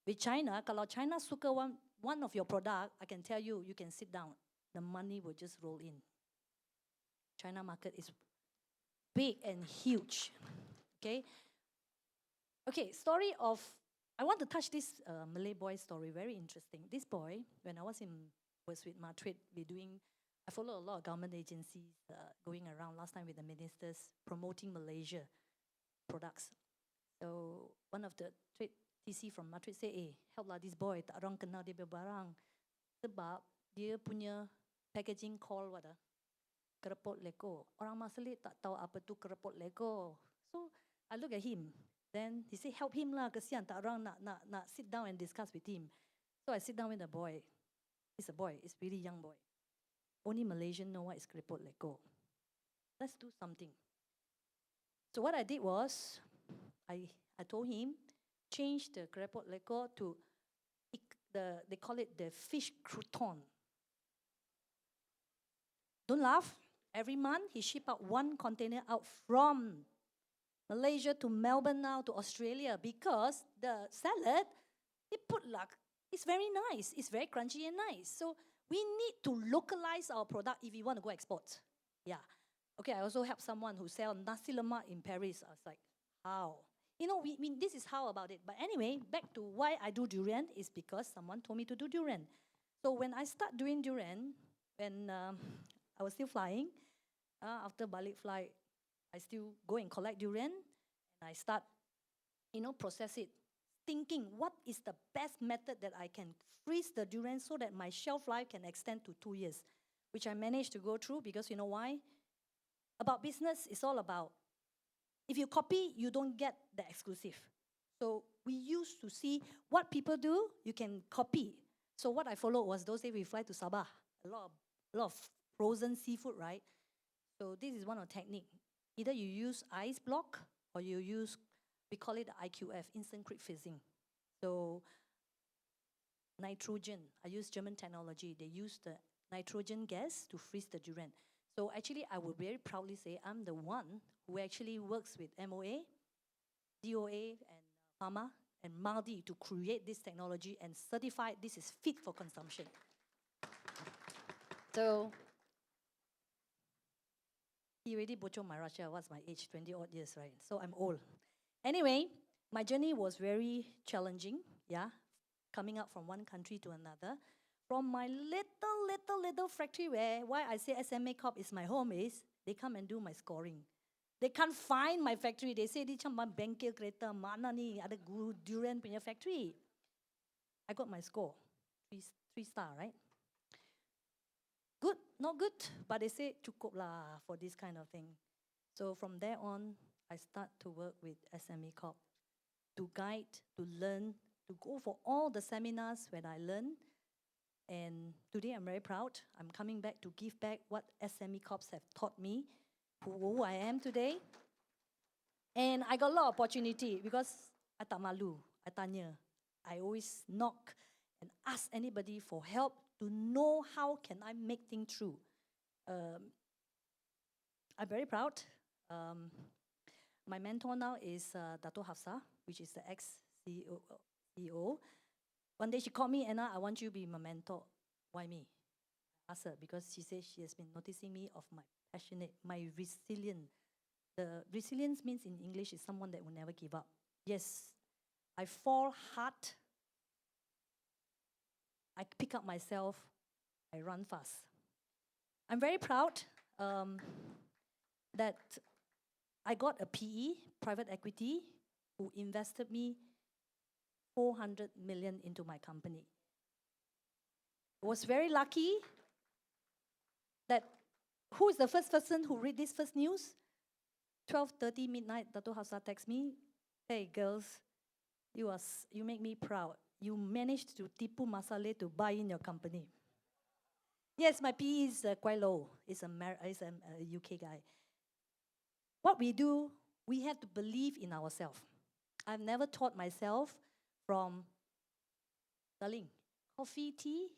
with China, kalau China suka one of your product, I can tell you, you can sit down. The money will just roll in. China market is big and huge. Okay. Okay, story of, I want to touch this Malay boy story, very interesting. This boy, when I was with Madrid, I follow a lot of government agencies going around last time with the ministers promoting Malaysia products. So one of the trade TC from Madrid say, help lah this boy, tak orang kenal dia berbarang. Sebab dia punya packaging call what kerepot Lego. Orang Maselit tak tahu apa tu kerepot Lego. So I look at him. Then he said, help him lah, kesian tak orang nak sit down and discuss with him. So I sit down with the boy. He's a boy, he's a really young boy. Only Malaysian know what is kerepot Lego. Let's do something. So what I did was, I told him, change the kerepot Lego to, they call it the fish crouton. Don't laugh. Every month, he ship out one container out from Malaysia to Melbourne now to Australia because the salad, they put like, it's very nice. It's very crunchy and nice. So we need to localize our product if we want to go export. Yeah. Okay, I also help someone who sell nasi lemak in Paris. I was like, how? You know, this is how about it. But anyway, back to why I do durian is because someone told me to do durian. So when I start doing durian, when I was still flying, after balik flight, I still go and collect durian, and I start, process it, thinking what is the best method that I can freeze the durian so that my shelf life can extend to 2 years, which I managed to go through because you know why? About business, it's all about, if you copy, you don't get the exclusive. So we used to see what people do, you can copy. So what I followed was those days we fly to Sabah, a lot of frozen seafood, right? So this is one of the technique. Either you use ice block or you use, we call it IQF, instant quick fizzing. So nitrogen, I use German technology. They use the nitrogen gas to freeze the durian. So actually, I would very proudly say I'm the one who actually works with MOA, DOA, and Pharma, and MALDI to create this technology and certify this is fit for consumption. So he already butchered my Russia. What's my age? 20 odd years, right? So I'm old. Anyway, my journey was very challenging, yeah, coming up from one country to another. From my little factory why I say SME Corp is my home is, they come and do my scoring. They can't find my factory. They say, di macam bengkel kereta, mana ni ada durian punya factory. I got my score, three star, right? Good, not good, but they say cukup lah for this kind of thing. So from there on, I start to work with SME Corp to guide, to learn, to go for all the seminars when I learn. And today I'm very proud. I'm coming back to give back what SME Corps have taught me, who I am today. And I got a lot of opportunity because I tak malu, I tanya. I always knock and ask anybody for help to know how can I make things true. I'm very proud. My mentor now is Dato Hafsa, which is the ex-CEO. One day she called me, Anna, I want you to be my mentor. Why me? I asked her because she says she has been noticing me of my passionate, my resilient. The resilience means in English is someone that will never give up. Yes, I fall hard. I pick up myself. I run fast. I'm very proud that I got a PE, private equity, who invested me 400 million into my company. I was very lucky that who is the first person who read this first news? 12:30 midnight, Dato Hafsa texts me, "Hey girls, you make me proud. You managed to tipu masale to buy in your company." Yes, my PE is quite low. It's a UK guy. What we do, we have to believe in ourselves. I've never taught myself from darling, coffee, tea,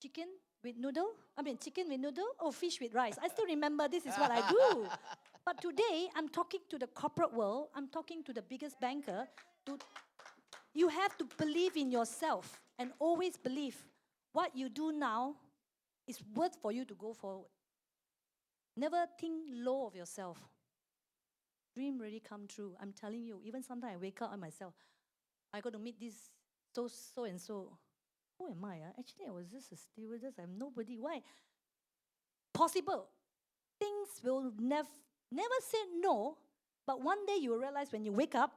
chicken with noodle. Chicken with noodle or fish with rice. I still remember this is what I do. But today, I'm talking to the corporate world. I'm talking to the biggest banker. You have to believe in yourself and always believe what you do now is worth for you to go forward. Never think low of yourself. Dream really come true. I'm telling you, even sometimes I wake up on myself, I got to meet this so and so. Who am I? Actually, I was just a stewardess. I'm nobody. Why? Possible. Things will never say no, but one day you will realize when you wake up,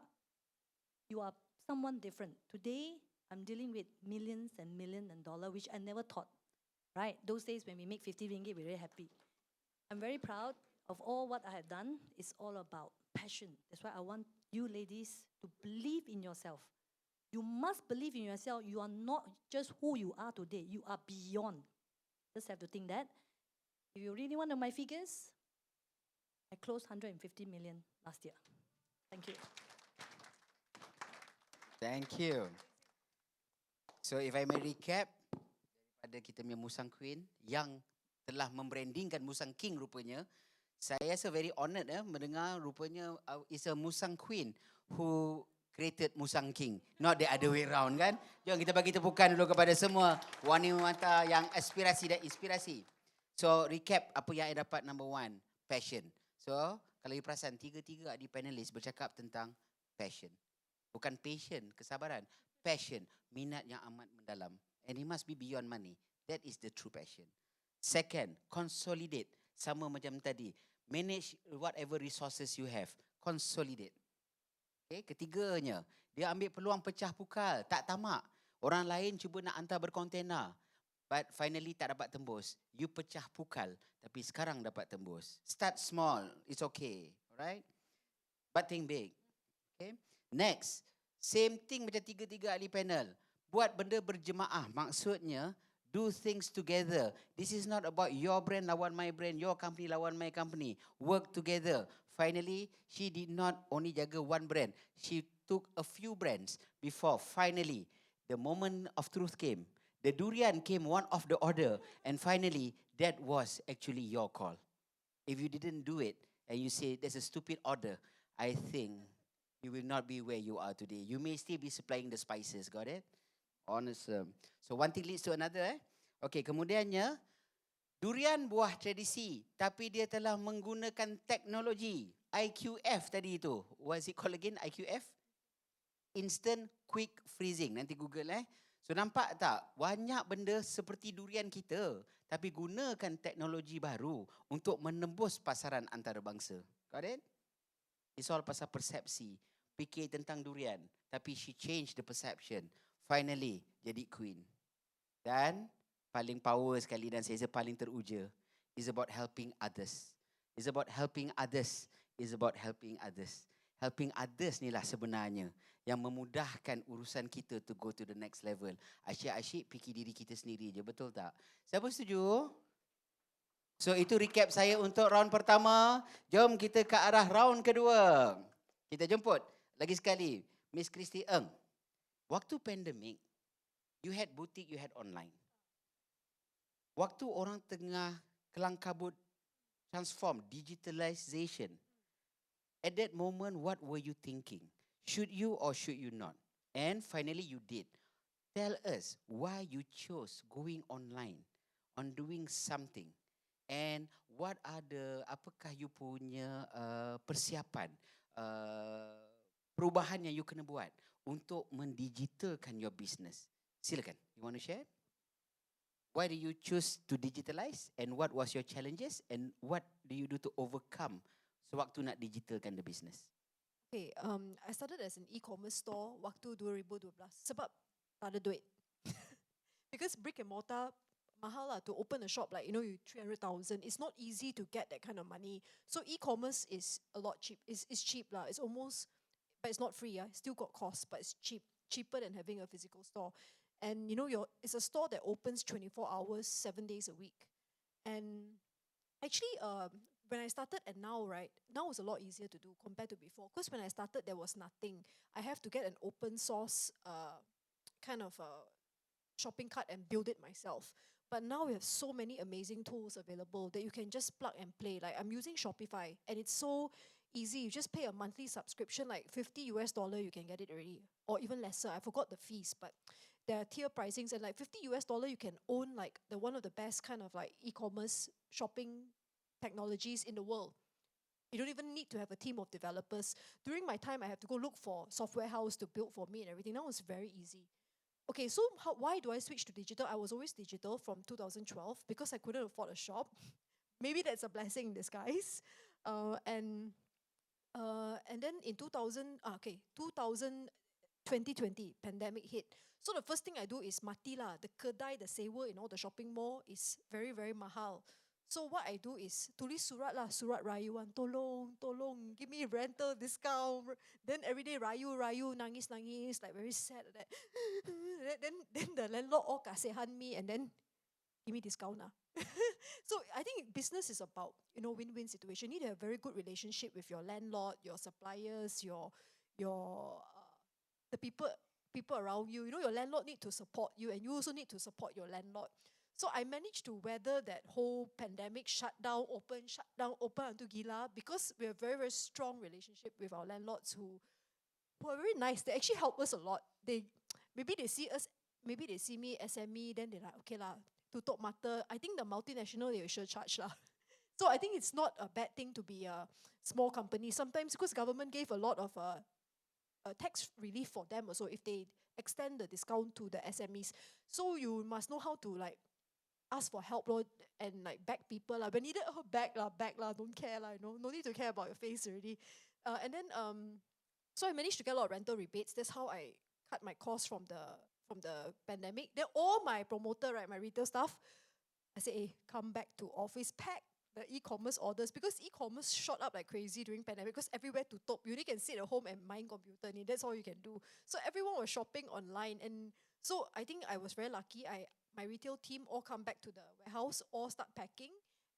you are someone different. Today, I'm dealing with millions and millions and dollars, which I never thought. Right? Those days when we make 50 ringgit, we're very happy. I'm very proud of all what I have done. It's all about passion. That's why I want you ladies to believe in yourself. You must believe in yourself. You are not just who you are today. You are beyond. Just have to think that. If you really want to know my figures, I closed 150 million last year. Thank you. Thank you. So if I may recap, daripada kita punya Musang Queen yang telah membrandingkan Musang King rupanya, saya rasa very honoured mendengar rupanya is a Musang Queen who created Musang King, not the other way round kan. Jom kita bagi tepukan dulu kepada semua wanita yang aspirasi dan inspirasi. So recap apa yang saya dapat. Number one, passion. So kalau you perasan, tiga-tiga adik panelis bercakap tentang passion. Bukan passion, kesabaran. Passion, minat yang amat mendalam. And it must be beyond money. That is the true passion. Second, consolidate. Sama macam tadi. Manage whatever resources you have. Consolidate. Okay, ketiganya, dia ambil peluang pecah pukal. Tak tamak. Orang lain cuba nak hantar berkontena. But finally tak dapat tembus. You pecah pukal. Tapi sekarang dapat tembus. Start small. It's okay. Alright? But think big. Okay? Next. Same thing macam tiga-tiga ahli panel. Buat benda berjemaah. Maksudnya, do things together. This is not about your brand lawan my brand, your company lawan my company. Work together. Finally, she did not only jaga one brand. She took a few brands before finally the moment of truth came. The durian came one of the order, and finally that was actually your call. If you didn't do it and you say there's a stupid order, I think you will not be where you are today. You may still be supplying the spices, got it? Honest. So one thing leads to another. Okay, kemudiannya durian buah tradisi, tapi dia telah menggunakan teknologi IQF tadi itu. What's it called again? IQF? Instant Quick Freezing. Nanti Google So nampak tak? Banyak benda seperti durian kita, tapi gunakan teknologi baru untuk menembus pasaran antarabangsa. Got it? It's all pasal persepsi. Fikir tentang durian, tapi she changed the perception. Finally, jadi queen. Dan paling power sekali dan saya rasa paling teruja is about helping others. It's about helping others. It's about helping others. Helping others ni lah sebenarnya yang memudahkan urusan kita to go to the next level. Asyik-asyik fikir diri kita sendiri je, betul tak? Siapa setuju? So itu recap saya untuk round pertama. Jom kita ke arah round kedua. Kita jemput lagi sekali Miss Christy Ng. Waktu pandemik, you had boutique, you had online. Waktu orang tengah kelang kabut transform, digitalization, at that moment, what were you thinking? Should you or should you not? And finally, you did. Tell us why you chose going online on doing something. And what are apakah you punya persiapan, perubahan yang you kena buat untuk mendigitalkan your business? Silakan, you want to share? Why do you choose to digitalize? And what was your challenges? And what do you do to overcome sewaktu nak digitalkan the business? Okay, I started as an e-commerce store waktu 2012 sebab tak ada duit. Because brick and mortar mahal lah to open a shop, like, you 300,000. It's not easy to get that kind of money. So e-commerce is a lot cheap. It's cheap lah. It's almost, but it's not free. Yeah, it's still got costs, but it's cheaper than having a physical store. And it's a store that opens 24 hours, 7 days a week. And actually, when I started and now, right, now it's a lot easier to do compared to before. Because when I started, there was nothing. I have to get an open source kind of shopping cart and build it myself. But now we have so many amazing tools available that you can just plug and play. Like, I'm using Shopify, and it's so easy. You just pay a monthly subscription, like $50 you can get it already, or even lesser. I forgot the fees, but there are tier pricings, and like $50 you can own like one of the best kind of like e-commerce shopping technologies in the world. You don't even need to have a team of developers. During my time, I have to go look for software house to build for me and everything. Now it's very easy. Okay, so why do I switch to digital? I was always digital from 2012 because I couldn't afford a shop. Maybe that's a blessing in disguise. And then in 2020, pandemic hit. So the first thing I do is mati lah. The kedai, the sewa in all the shopping mall is very, very mahal. So what I do is tulis surat lah, surat rayuan, tolong, give me rental discount. Then every day rayu, nangis, like very sad like that. then the landlord all kasihan me and then give me discount lah. So I think business is about, win-win situation. You need to have a very good relationship with your landlord, your suppliers, the people around you. Your landlord need to support you, and you also need to support your landlord. So I managed to weather that whole pandemic, shut down, open until gila, because we have very, very strong relationship with our landlords who are very nice. They actually help us a lot. Maybe they see me SME, then they're like, okay lah, tutup mata. I think the multinational, they will sure charge lah. So I think it's not a bad thing to be a small company. Sometimes because government gave a lot of tax relief for them also if they extend the discount to the SMEs. So you must know how to like ask for help, Lord, and like beg people lah. When needed, beg lah, don't care lah, no need to care about your face already. And then so I managed to get a lot of rental rebates. That's how I cut my costs from the pandemic. Then all my promoter, right, my retail staff, I say, hey, come back to office, pack the e-commerce orders, because e-commerce shot up like crazy during pandemic because everywhere to top. You only can sit at home and mind computer, and that's all you can do. So everyone was shopping online, and so I think I was very lucky. My retail team all come back to the warehouse, all start packing,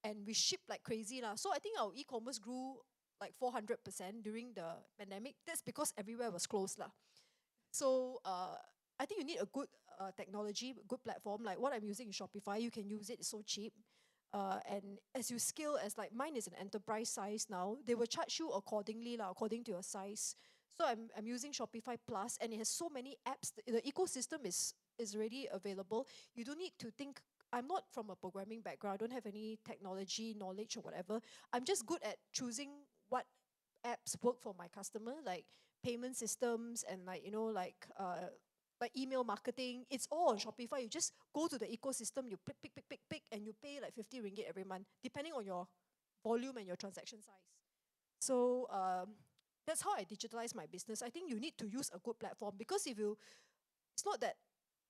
and we ship like crazy lah. So I think our e-commerce grew like 400% during the pandemic. That's because everywhere was closed lah. So I think you need a good technology, good platform. Like what I'm using is Shopify. You can use it, it's so cheap. And as you scale, as like mine is an enterprise size now, they will charge you accordingly lah, according to your size. So I'm using Shopify Plus, and it has so many apps. The ecosystem is already available. You don't need to think. I'm not from a programming background. I don't have any technology knowledge or whatever. I'm just good at choosing what apps work for my customer, like payment systems and like email marketing. It's all on Shopify. You just go to the ecosystem, you pick, and you pay like 50 ringgit every month, depending on your volume and your transaction size. So that's how I digitalize my business. I think you need to use a good platform, because it's not that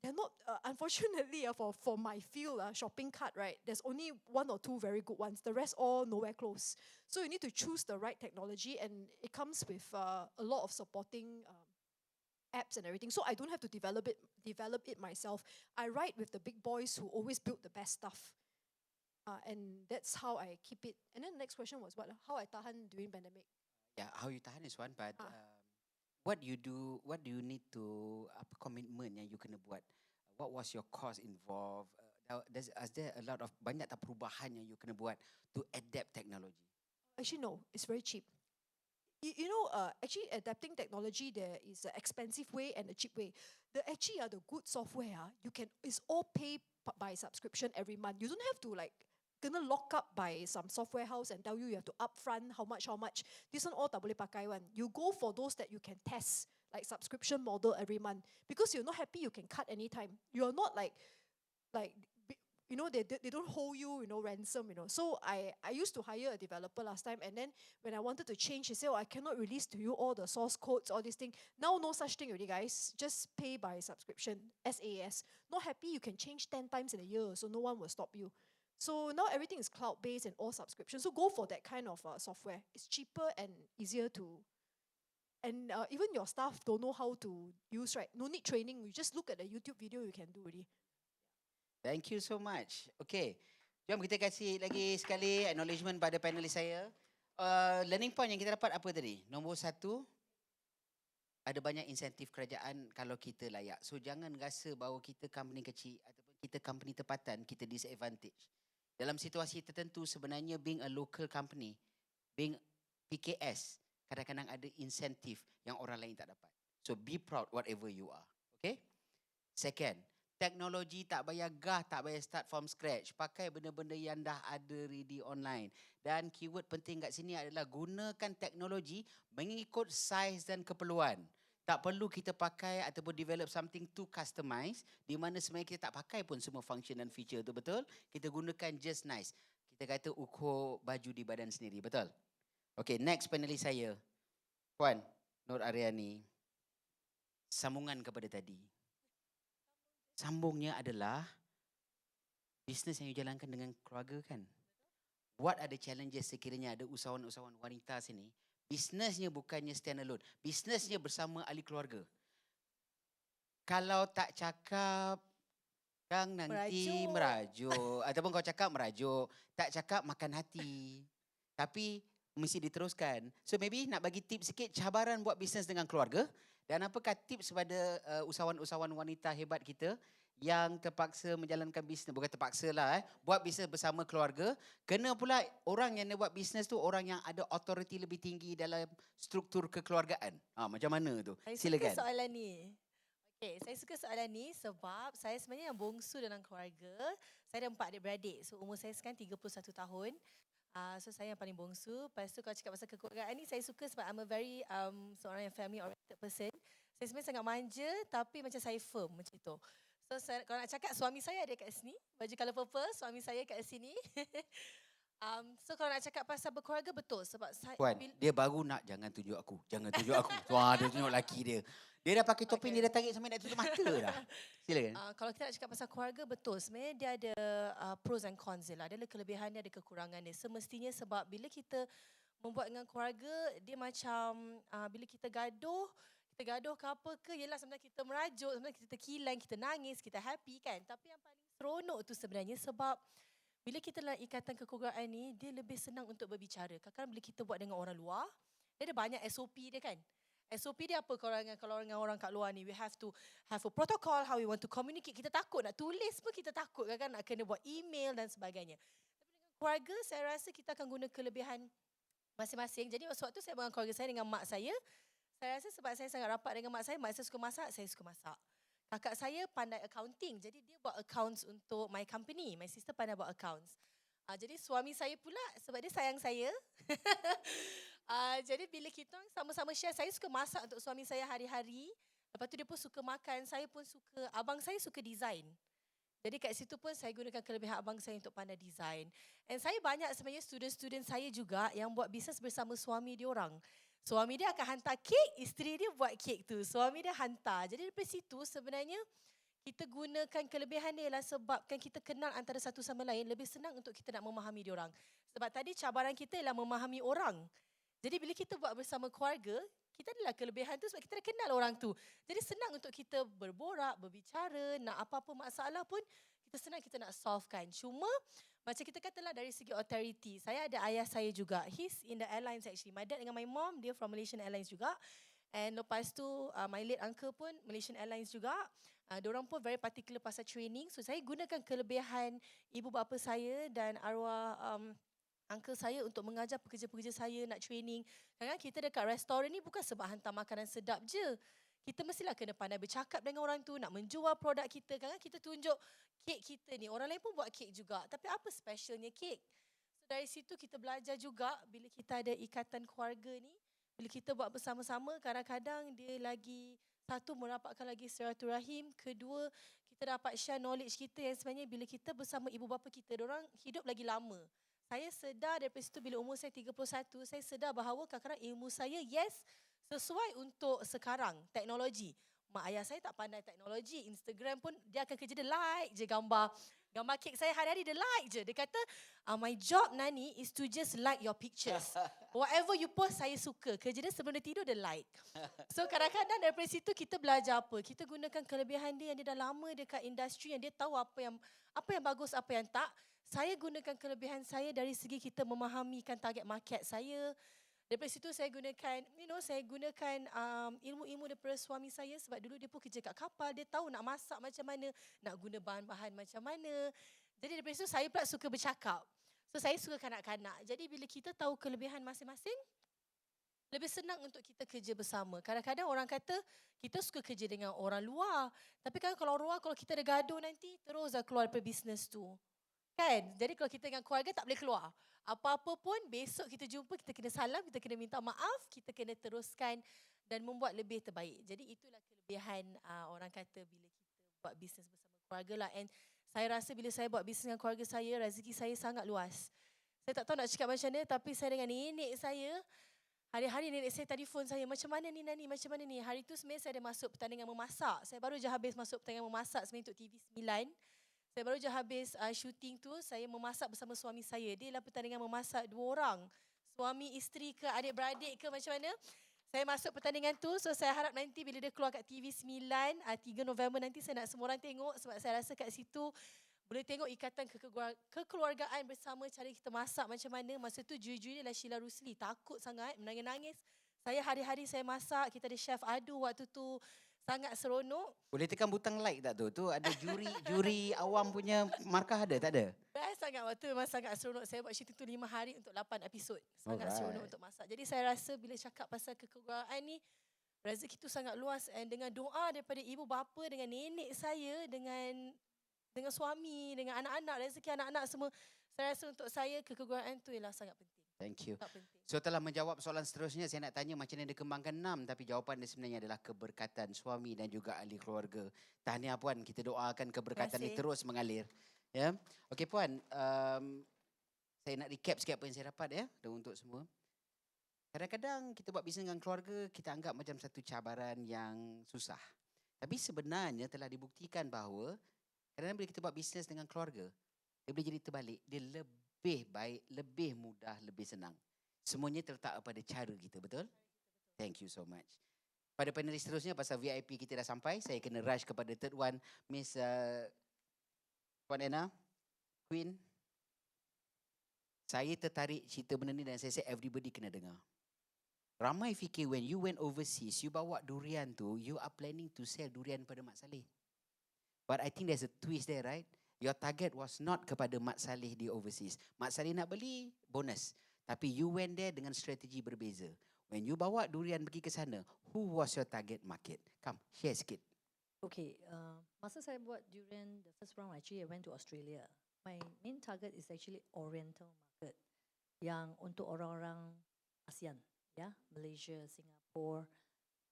they're not, unfortunately, for my field, shopping cart, right, there's only one or two very good ones. The rest all nowhere close. So you need to choose the right technology, and it comes with a lot of supporting apps and everything. So I don't have to develop it myself. I ride with the big boys who always build the best stuff. And that's how I keep it. And then the next question was what? How I tahan during pandemic. Yeah, how you tahan is one, but what do you need to, apa commitment yang you kena buat? What was your cost involved? Is there a lot of, banyak tak perubahan yang you kena buat to adapt technology? Actually, no, it's very cheap. Actually adapting technology, there is an expensive way and a cheap way. The good software, it's all pay by subscription every month. You don't have to like gonna lock up by some software house and tell you have to upfront how much. This one all tak boleh pakai one. You go for those that you can test, like subscription model every month. Because you're not happy, you can cut anytime. You're not like they don't hold you, ransom, So I used to hire a developer last time, and then when I wanted to change, he said, I cannot release to you all the source codes, all these things. Now, no such thing already, guys. Just pay by subscription, SAS. Not happy, you can change 10 times in a year, so no one will stop you. So now everything is cloud-based and all subscription. So go for that kind of software. It's cheaper and easier to. And even your staff don't know how to use, right? No need training. You just look at the YouTube video, you can do already. Thank you so much. Okay, jom kita kasih lagi sekali acknowledgement pada panelis saya. Learning point yang kita dapat apa tadi? Nombor 1, ada banyak insentif kerajaan kalau kita layak. So jangan rasa bahawa kita company kecil ataupun kita company tempatan, kita disadvantage. Dalam situasi tertentu sebenarnya being a local company, being PKS, kadang-kadang ada insentif yang orang lain tak dapat. So be proud whatever you are. Okay? Second, teknologi tak payah tak payah start from scratch. Pakai benda-benda yang dah ada ready online. Dan keyword penting kat sini adalah gunakan teknologi mengikut size dan keperluan. Tak perlu kita pakai ataupun develop something too customized di mana sebenarnya kita tak pakai pun semua function dan feature tu, betul? Kita gunakan just nice. Kita kata ukur baju di badan sendiri, betul? Okay, next panelis saya. Puan Nur Aryani. Sambungan kepada tadi. Sambungnya adalah bisnes yang you jalankan dengan keluarga kan? What are the challenges sekiranya ada usahawan-usahawan wanita sini? Bisnesnya bukannya standalone. Bisnesnya bersama ahli keluarga. Kalau tak cakap, Kang nanti merajuk. Ataupun kau cakap merajuk. Tak cakap makan hati. Tapi mesti diteruskan. So maybe nak bagi tips sikit cabaran buat bisnes dengan keluarga. Dan apakah tips kepada usahawan-usahawan wanita hebat kita yang terpaksa menjalankan bisnes, bukan terpaksa lah, buat bisnes bersama keluarga. Kena pula orang yang nak buat bisnes tu orang yang ada authority lebih tinggi dalam struktur kekeluargaan. Macam mana tu? Silakan. Saya suka soalan ni. Okay, saya suka soalan ni sebab saya sebenarnya yang bongsu dalam keluarga. Saya ada 4 adik-beradik. So umur saya sekarang 31 tahun. So saya yang paling bongsu. Lepas tu kalau cakap pasal kekeluargaan ni, saya suka sebab I'm a very seorang yang family oriented person. Saya sebenarnya sangat manja tapi macam saya firm macam itu. So kalau nak cakap suami saya ada kat sini. Baju colour purple, suami saya kat sini. So kalau nak cakap pasal berkeluarga betul sebab saya... Puan, dia baru nak jangan tunjuk aku. Jangan tunjuk aku. Wah, dia tunjuk lelaki dia. Dia dah pakai topeng, dia dah tarik sampai nak tutup mata dah. Silakan. Kalau kita nak cakap pasal keluarga betul. Sebenarnya dia ada pros and cons dia lah. Dia ada kelebihan dia, ada kekurangan dia. Semestinya sebab bila kita membuat dengan keluarga, dia macam bila kita gaduh ke apa ke, yelah sebenarnya kita merajuk, sebenarnya kita kilan, kita nangis, kita happy kan. Tapi yang paling seronok tu sebenarnya sebab bila kita dalam ikatan kekeluargaan ni, dia lebih senang untuk berbicara. Kadang-kadang bila kita buat dengan orang luar, dia ada banyak SOP dia kan. SOP dia apa kalau dengan orang kat luar ni, we have to have a protocol, how we want to communicate. Kita takut nak tulis pun kita takut kan, nak kena buat email dan sebagainya. Tapi dengan keluarga, saya rasa kita akan guna kelebihan masing-masing. Jadi waktu saya dengan keluarga saya, dengan mak saya rasa sebab saya sangat rapat dengan mak saya suka masak, saya suka masak. Kakak saya pandai accounting, jadi dia buat accounts untuk my company. My sister pandai buat accounts. Jadi suami saya pula, sebab dia sayang saya. Jadi bila kita sama-sama share, saya suka masak untuk suami saya hari-hari. Lepas tu dia pun suka makan, saya pun suka, abang saya suka design. Jadi kat situ pun saya gunakan kelebihan abang saya untuk pandai design. And saya banyak sebenarnya student-student saya juga yang buat bisnes bersama suami dia orang. Suami dia akan hantar kek, isteri dia buat kek tu. Suami dia hantar. Jadi dari situ sebenarnya kita gunakan kelebihan dia lah sebabkan kita kenal antara satu sama lain. Lebih senang untuk kita nak memahami dia orang. Sebab tadi cabaran kita ialah memahami orang. Jadi bila kita buat bersama keluarga, kita adalah kelebihan tu sebab kita dah kenal orang tu. Jadi senang untuk kita berborak, berbicara, nak apa-apa masalah pun kita senang kita nak solvekan. Cuma macam kita katalah dari segi authority, saya ada ayah saya juga. He's in the airlines actually. My dad dengan my mom, dia from Malaysian Airlines juga. And lepas tu my late uncle pun Malaysian Airlines juga. Diorang pun very particular pasal training. So saya gunakan kelebihan ibu bapa saya dan arwah uncle saya untuk mengajar pekerja-pekerja saya nak training. Kadang-kadang kita dekat restoran ni bukan sebab hantar makanan sedap je. Kita mestilah kena pandai bercakap dengan orang tu, nak menjual produk kita. Kadang-kadang kita tunjuk kek kita ni. Orang lain pun buat kek juga. Tapi apa specialnya kek? So dari situ kita belajar juga bila kita ada ikatan keluarga ni. Bila kita buat bersama-sama, kadang-kadang dia lagi, satu merapatkan lagi silaturahim. Kedua, kita dapat share knowledge kita yang sebenarnya bila kita bersama ibu bapa kita, diorang hidup lagi lama. Saya sedar daripada situ bila umur saya 31, saya sedar bahawa kadang-kadang ilmu saya sesuai untuk sekarang, teknologi. Mak ayah saya tak pandai teknologi, Instagram pun dia akan kerja dia like je gambar kek saya hari-hari dia like je. Dia kata, my job Nani is to just like your pictures. Whatever you post saya suka. Kerja dia sebelum dia tidur dia like. So kadang-kadang daripada situ kita belajar apa? Kita gunakan kelebihan dia yang dia dah lama dekat industri, yang dia tahu apa yang bagus, apa yang tak. Saya gunakan kelebihan saya dari segi kita memahamikan target market saya. Daripada situ saya gunakan, ilmu-ilmu daripada suami saya sebab dulu dia pun kerja kat kapal, dia tahu nak masak macam mana, nak guna bahan-bahan macam mana. Jadi daripada situ saya pula suka bercakap. So saya suka kanak-kanak. Jadi bila kita tahu kelebihan masing-masing, lebih senang untuk kita kerja bersama. Kadang-kadang orang kata kita suka kerja dengan orang luar. Tapi kan kalau kita ada gaduh nanti, terus dah keluar daripada bisnes tu. Kan? Jadi kalau kita dengan keluarga tak boleh keluar. Apa-apa pun besok kita jumpa, kita kena salam, kita kena minta maaf, kita kena teruskan dan membuat lebih terbaik. Jadi itulah kelebihan orang kata bila kita buat bisnes bersama keluarga lah. And saya rasa bila saya buat bisnes dengan keluarga saya, rezeki saya sangat luas. Saya tak tahu nak cakap macam mana, tapi saya dengan nenek saya, hari-hari nenek saya telefon saya, macam mana ni Nani, macam mana ni. Hari tu sebenarnya saya ada masuk pertandingan memasak. Saya baru je habis masuk pertandingan memasak sebenarnya untuk TV9. Saya baru je habis syuting tu, saya memasak bersama suami saya. Dia lah pertandingan memasak 2 orang. Suami, isteri ke, adik-beradik ke macam mana. Saya masuk pertandingan tu, so saya harap nanti bila dia keluar kat TV9, 3 November nanti saya nak semua orang tengok sebab saya rasa kat situ boleh tengok ikatan kekeluargaan bersama, cara kita masak macam mana. Masa tu juri-juri adalah Sheila Rusli, takut sangat, menangis-nangis. Saya hari-hari saya masak, kita ada chef adu waktu tu. Sangat seronok. Boleh tekan butang like tak tu? Tu ada juri awam punya markah ada, tak ada? Best sangat waktu memang sangat seronok. Saya buat syuting tu 5 hari untuk 8 episod. Sangat seronok untuk masak. Jadi saya rasa bila cakap pasal kekeluargaan ni, rezeki tu sangat luas. And dengan doa daripada ibu bapa, dengan nenek saya, dengan suami, dengan anak-anak, rezeki anak-anak semua. Saya rasa untuk saya kekeluargaan tu ialah sangat penting. Thank you. So telah menjawab soalan seterusnya, saya nak tanya macam mana dia kembangkan 6, tapi jawapan dia sebenarnya adalah keberkatan suami dan juga ahli keluarga. Tahniah Puan, kita doakan keberkatan ini terus mengalir. Ya, okey Puan, saya nak recap sikit apa yang saya dapat ya, untuk semua. Kadang-kadang kita buat bisnes dengan keluarga, kita anggap macam satu cabaran yang susah. Tapi sebenarnya telah dibuktikan bahawa kadang-kadang bila kita buat bisnes dengan keluarga, dia boleh jadi terbalik, dia lebih baik, lebih mudah, lebih senang. Semuanya terletak pada cara kita, betul? Thank you so much. Pada panelis seterusnya, pasal VIP kita dah sampai, saya kena rush kepada third one, Miss Puan Anna, Queen. Saya tertarik cerita benda ni dan saya say everybody kena dengar. Ramai fikir when you went overseas, you bawa durian tu, you are planning to sell durian pada Mat Saleh. But I think there's a twist there, right? Your target was not kepada Mat Saleh di overseas. Mat Saleh nak beli, bonus. Tapi you went there dengan strategi berbeza. When you bawa durian pergi ke sana, who was your target market? Come, share sikit. Okay, masa saya buat durian, the first round actually I went to Australia. My main target is actually Oriental market. Yang untuk orang-orang ASEAN, ya, Malaysia, Singapore.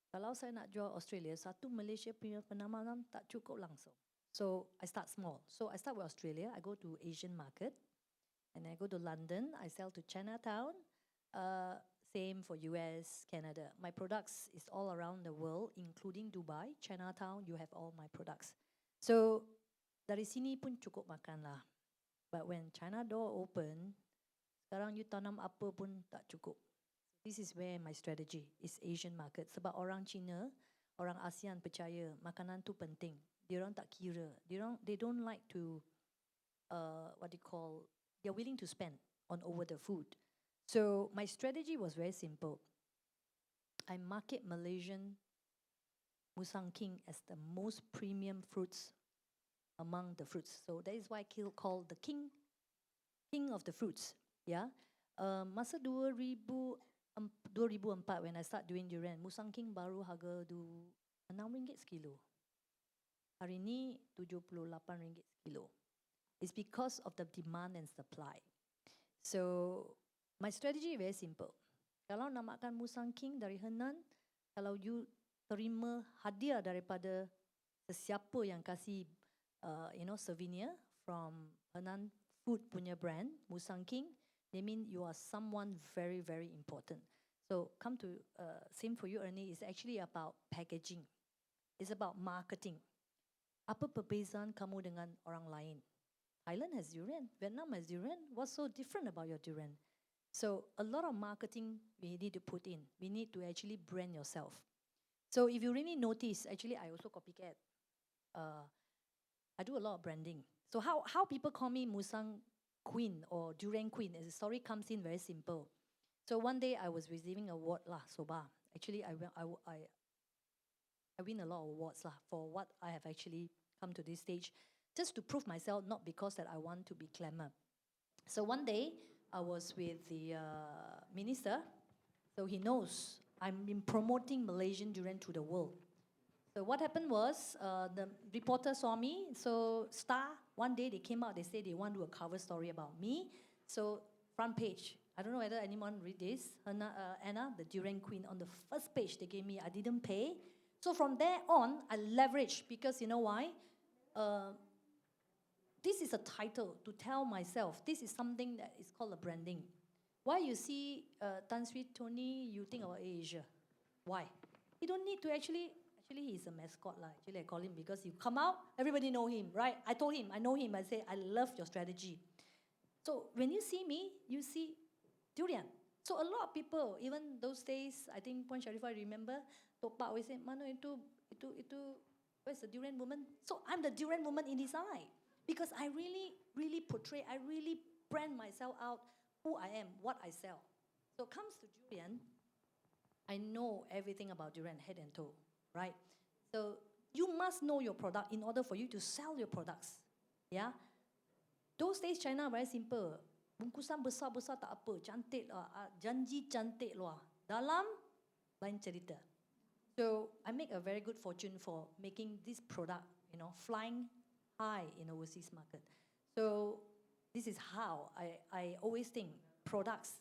Kalau saya nak jual Australia, satu Malaysia punya penamanan tak cukup langsung. So I start small. So I start with Australia. I go to Asian market, and I go to London. I sell to Chinatown. Same for US, Canada. My products is all around the world, including Dubai, Chinatown. You have all my products. So dari sini pun cukup makan lah. But when China door open, sekarang you tanam apa pun tak cukup. This is where my strategy is Asian market. Sebab orang China, orang ASEAN percaya makanan tu penting. Diorang tak kira. They don't like to, they're willing to spend on over the food. So my strategy was very simple. I market Malaysian Musang King as the most premium fruits among the fruits. So that is why called the king of the fruits. Yeah. Masa 2004 when I start doing durian, Musang King baru harga RM6 sekilo. Hari ni RM78 sekilo. It's because of the demand and supply. So my strategy very simple. Kalau nak makan Musang King dari Hernan, kalau you terima hadiah daripada sesiapa yang kasih souvenir from Hernan Food punya brand, Musang King, they mean you are someone very, very important. So come to, same for you, Ernie, it's actually about packaging. It's about marketing. Apa perbezaan kamu dengan orang lain? Thailand has durian, Vietnam has durian. What's so different about your durian? So a lot of marketing we need to put in. We need to actually brand yourself. So if you really notice, actually I also copycat. I do a lot of branding. So how people call me Musang Queen or Durian Queen, as the story comes in very simple. So one day I was receiving award lah, soba. Actually I win a lot of awards lah for what I have actually come to this stage, just to prove myself, not because that I want to be glamour. So one day I was with the minister, so he knows I'm been promoting Malaysian durian to the world. So what happened was, the reporter saw me, so Star, one day they came out, they said they want to do a cover story about me. So front page, I don't know whether anyone read this, Anna, the durian queen, on the first page they gave me, I didn't pay. So from there on, I leveraged, because you know why? This is a title to tell myself, this is something that is called a branding. Why you see Tan Sri Tony, you think about Asia? Why? You don't need to actually he's a mascot lah. Actually I call him because you come out, everybody know him, right? I told him, I know him, I say, I love your strategy. So when you see me, you see durian. So a lot of people, even those days, I think Puan Sharifah remember, Topak always say, Mano itu, where's the durian woman? So I'm the durian woman in his eye. Because I really portray, I really brand myself out, who I am, what I sell. So comes to durian, I know everything about durian, head and toe, right? So you must know your product in order for you to sell your products. Yeah? Those days China very simple. Bungkusan besar-besar tak apa, cantik lah, janji cantik lah. Dalam, lain cerita. So I make a very good fortune for making this product, flying high in overseas market. So this is how I always think, products,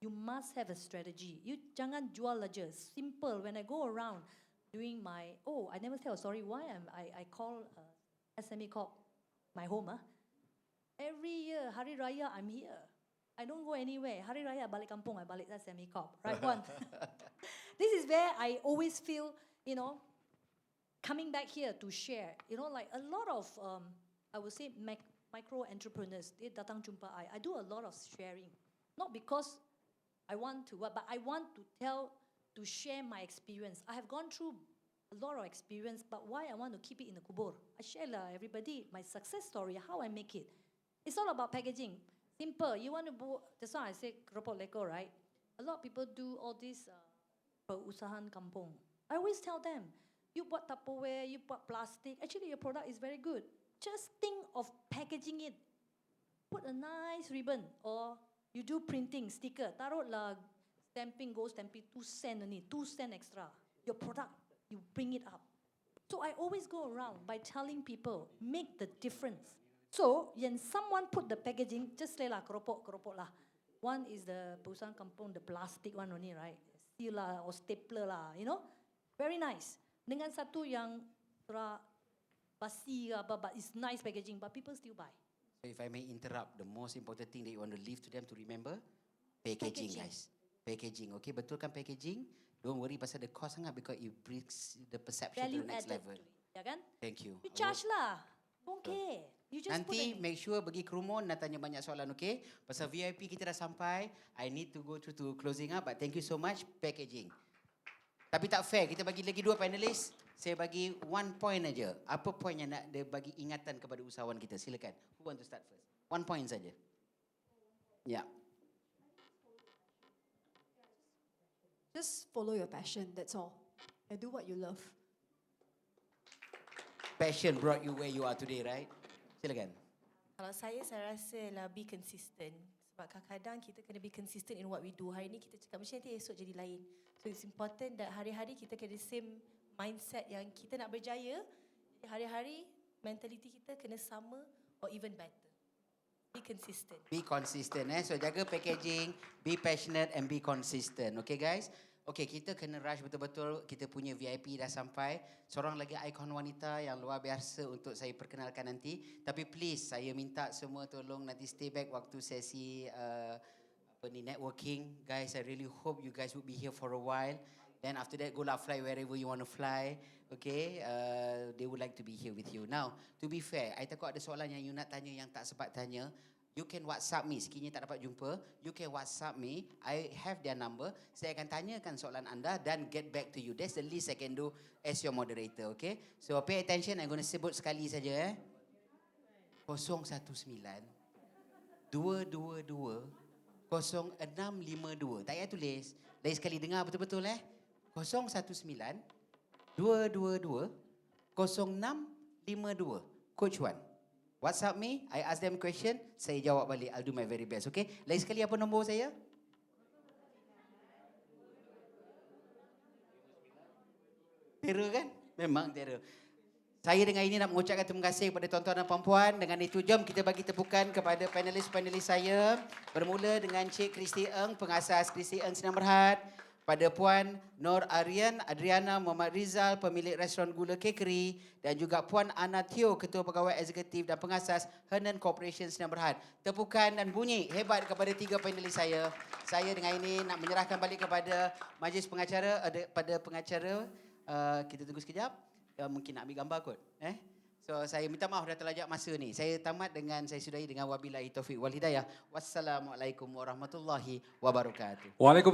you must have a strategy. You jangan jual aja, simple. When I go around doing my, I never tell a story why I call SME Corp my home. Every year, Hari Raya, I'm here. I don't go anywhere. Hari Raya, balik kampung, I balik SME Corp. Right, Puan? This is where I always feel, coming back here to share. Like a lot of, I would say, micro entrepreneurs, they datang jumpa I do a lot of sharing. Not because I want to, but I want to share my experience. I have gone through a lot of experience, but why I want to keep it in the kubur? I share everybody my success story, how I make it. It's all about packaging. Simple. You want to that's why I say keropok leko, right? A lot of people do all this perusahaan kampung. I always tell them, you bought Tupperware, you bought plastic. Actually, your product is very good. Just think of packaging it. Put a nice ribbon, or you do printing, sticker. Taruh lah, stamping, gold stamping, 2 cents only, 2 cents extra. Your product, you bring it up. So I always go around by telling people, make the difference. So, when someone put the packaging, just say lah, keropok lah. One is the perusahaan kampung, the plastic one only, right? Seal lah, or stapler lah, Very nice. Dengan satu yang basi apa, but it's nice packaging, but people still buy. So if I may interrupt, the most important thing that you want to leave to them to remember, packaging. Guys. Packaging, okay? Betulkan packaging. Don't worry pasal the cost sangat, because it brings the perception Value to the next added level. Ya kan? Thank you. You charge lah. Don't care. You just Nanti put make sure pergi ke rumah nak tanya banyak soalan, okay? Pasal VIP kita dah sampai. I need to go through to closing up, but thank you so much. Packaging. Tapi tak fair, kita bagi lagi 2 panelis. Saya bagi 1 point aja. Apa point yang nak dia bagi ingatan kepada usahawan kita? Silakan. Who want to start first? 1 point saja. Ya. Just follow your passion, that's all. And do what you love. Passion brought you where you are today, right? Silakan. Kalau saya rasa lah be consistent. Sebab kadang-kadang kita kena be consistent in what we do. Hari ni kita cakap macam nanti, esok jadi lain. So it's important that hari-hari kita kena same mindset yang kita nak berjaya. Jadi hari-hari mentality kita kena sama or even better. Be consistent. Be consistent. So jaga packaging, be passionate and be consistent. Okay guys? Okey, kita kena rush betul-betul. Kita punya VIP dah sampai. Seorang lagi ikon wanita yang luar biasa untuk saya perkenalkan nanti. Tapi please, saya minta semua tolong nanti stay back waktu sesi networking. Guys, I really hope you guys would be here for a while. Then after that, go lah fly wherever you want to fly. Okay, they would like to be here with you. Now, to be fair, I takut ada soalan yang you nak tanya yang tak sempat tanya. You can WhatsApp me. Sekiranya tak dapat jumpa, you can WhatsApp me. I have their number. Saya akan tanyakan soalan anda dan get back to you. That's the least I can do as your moderator. Okay? So pay attention. I'm going to sebut sekali saja. 019 222 0652. Tak payah tulis. Lain sekali dengar betul-betul 019 222 0652. Coach Wan. WhatsApp me, I ask them question, saya jawab balik. I'll do my very best, okay? Lain sekali apa nombor saya? Terror kan? Memang terror. Saya dengan ini nak mengucapkan terima kasih kepada tuan-tuan dan puan-puan. Dengan itu, jom kita bagi tepukan kepada panelis-panelis saya. Bermula dengan Cik Christy Ng, Pengasas Christy Ng Sdn. Pada Puan Nur Adriana Muhammad Rizal, Pemilik Restoran Gula Cakery, dan juga Puan Anna Teo, Ketua Pegawai Eksekutif dan Pengasas Hernan Corporation Sdn. Tepukan dan bunyi hebat kepada tiga panelis saya. Saya dengan ini nak menyerahkan balik kepada majlis pengacara. Pada pengacara, kita tunggu sekejap. Mungkin nak ambil gambar kot. So saya minta maaf dah terlajak masa ni. Saya tamat dengan, saya sudahi dengan wabillahi taufiq wal hidayah. Wassalamualaikum warahmatullahi wabarakatuh. Waalaikumsalam.